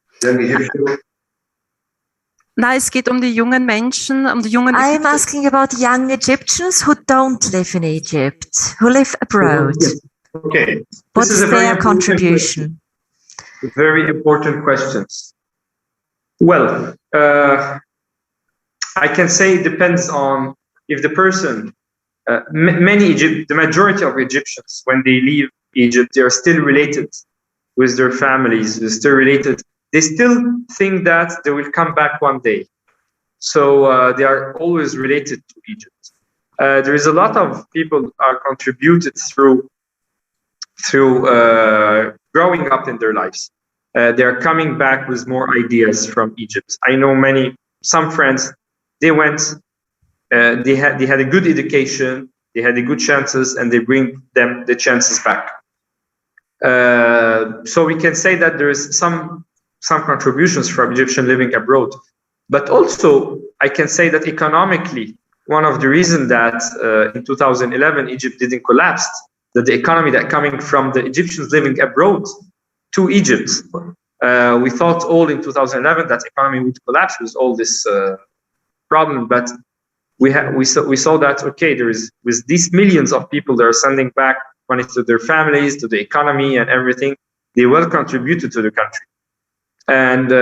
Nein, es geht um die jungen Menschen, um die jungen I'm asking about young Egyptians who don't live in Egypt, who live abroad. Okay. What is their contribution? Very important questions. Well, I can say it depends on if the person, the majority of Egyptians, when they leave Egypt, they are still related with their families, they're still related. They still think that they will come back one day. So they are always related to Egypt. There is a lot of people are contributed through growing up in their lives. They are coming back with more ideas from Egypt. I know some friends, they went, they had a good education, they had a good chances, and they bring them the chances back. So we can say that there is some contributions from Egyptian living abroad. But also, I can say that economically, one of the reasons that in 2011 Egypt didn't collapse, that the economy that coming from the Egyptians living abroad to Egypt, we thought all in 2011 that economy would collapse with all this problem, but we saw that okay, there is with these millions of people that are sending back money to their families, to the economy and everything, they well contributed to the country. And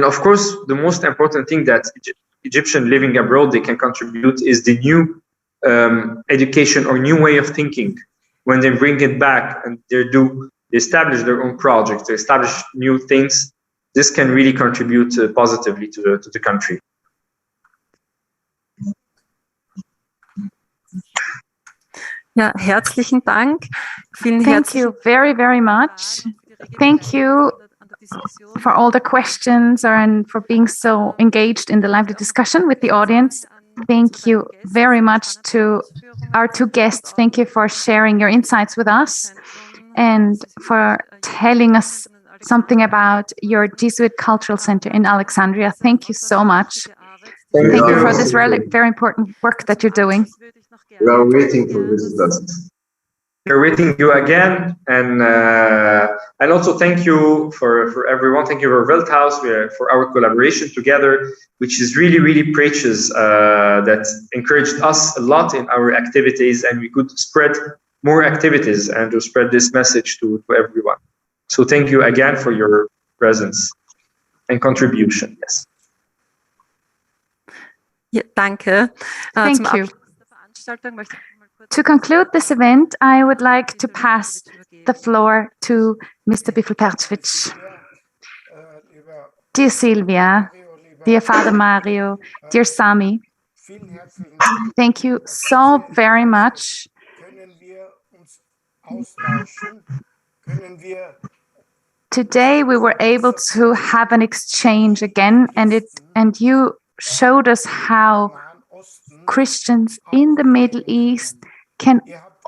of course, the most important thing that Egyptian living abroad they can contribute is the new education or new way of thinking. When they bring it back and they establish their own projects, they establish new things, this can really contribute positively to the country. Ja, herzlichen Dank. Thank you very, very much. Thank you for all the questions and for being so engaged in the lively discussion with the audience. Thank you very much to our two guests. Thank you for sharing your insights with us and for telling us something about your Jesuit Cultural Center in Alexandria. Thank you so much. Thank you for this very important work that you're doing. We are waiting to visit us. We're waiting you again, and also thank you for everyone. Thank you for Welthaus for our collaboration together, which is really, really precious. That encouraged us a lot in our activities, and we could spread more activities and to spread this message to everyone. So thank you again for your presence and contribution. Yes. Ja, danke. Thank you. To conclude this event, I would like to pass the floor to Mr. Bifel-Percevich. Dear Silvia, dear Father Mario, dear Sami, thank you so very much. Today we were able to have an exchange again, and you showed us how Christians in the Middle East can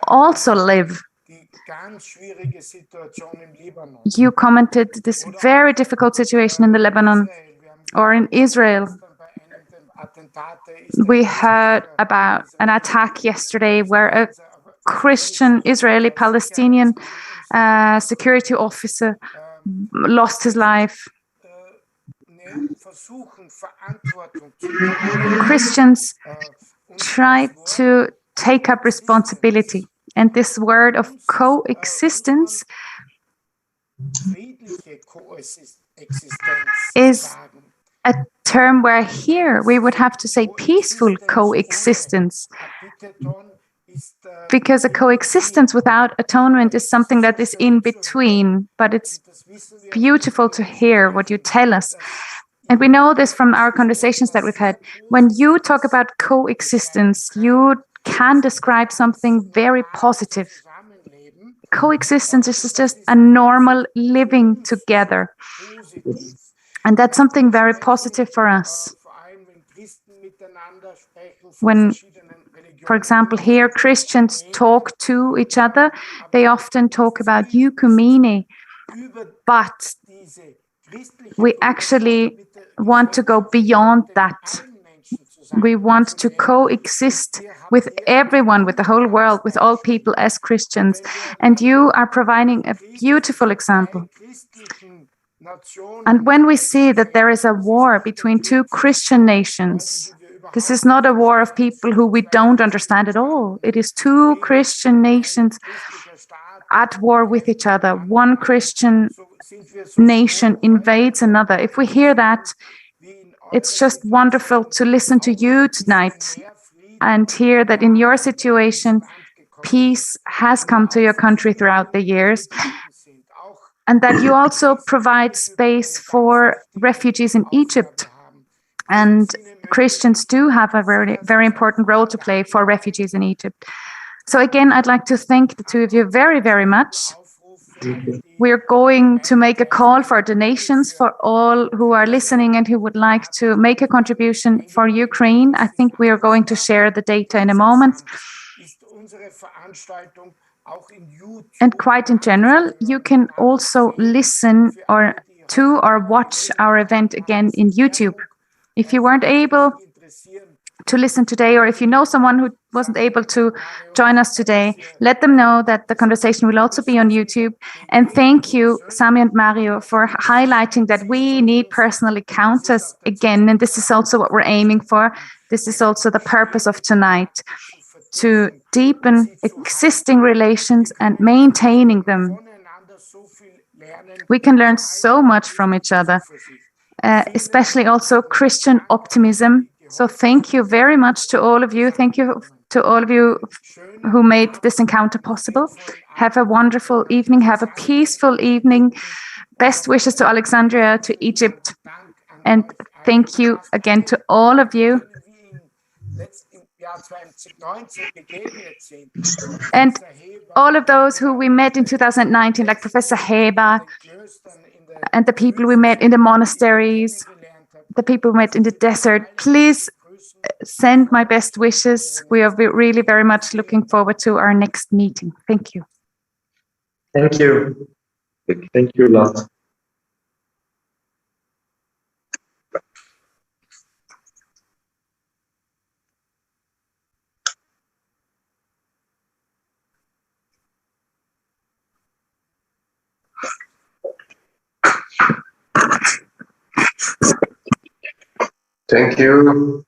also live. You commented this very difficult situation in the Lebanon or in Israel. We heard about an attack yesterday where a Christian Israeli Palestinian security officer lost his life. Christians try to take up responsibility, and this word of coexistence is a term where here we would have to say peaceful coexistence, because a coexistence without atonement is something that is in between. But it's beautiful to hear what you tell us. And we know this from our conversations that we've had. When you talk about coexistence, you can describe something very positive. Coexistence is just a normal living together. And that's something very positive for us. When, for example, here Christians talk to each other, they often talk about ecumene, but we actually want to go beyond that. We want to coexist with everyone, with the whole world, with all people as Christians. And you are providing a beautiful example. And when we see that there is a war between two Christian nations, this is not a war of people who we don't understand at all. It is two Christian nations at war with each other. One Christian nation invades another. If we hear that, it's just wonderful to listen to you tonight and hear that in your situation, peace has come to your country throughout the years, and that you also provide space for refugees in Egypt. And Christians do have a very, very important role to play for refugees in Egypt. So again, I'd like to thank the two of you very, very much. We're going to make a call for donations for all who are listening and who would like to make a contribution for Ukraine. I think we are going to share the data in a moment. And quite in general, you can also listen to or watch our event again in YouTube. If you weren't able to listen today, or if you know someone who wasn't able to join us today, let them know that the conversation will also be on YouTube. And thank you, Sami and Mario, for highlighting that we need personal encounters again. And this is also what we're aiming for. This is also the purpose of tonight, to deepen existing relations and maintaining them. We can learn so much from each other, especially also Christian optimism. So thank you very much to all of you. Thank you to all of you who made this encounter possible. Have a wonderful evening. Have a peaceful evening. Best wishes to Alexandria, to Egypt. And thank you again to all of you. And all of those who we met in 2019, like Professor Heber, and the people we met in the monasteries, the people we met in the desert, please send my best wishes. We are really very much looking forward to our next meeting. Thank you. Thank you. Thank you a lot. Thank you.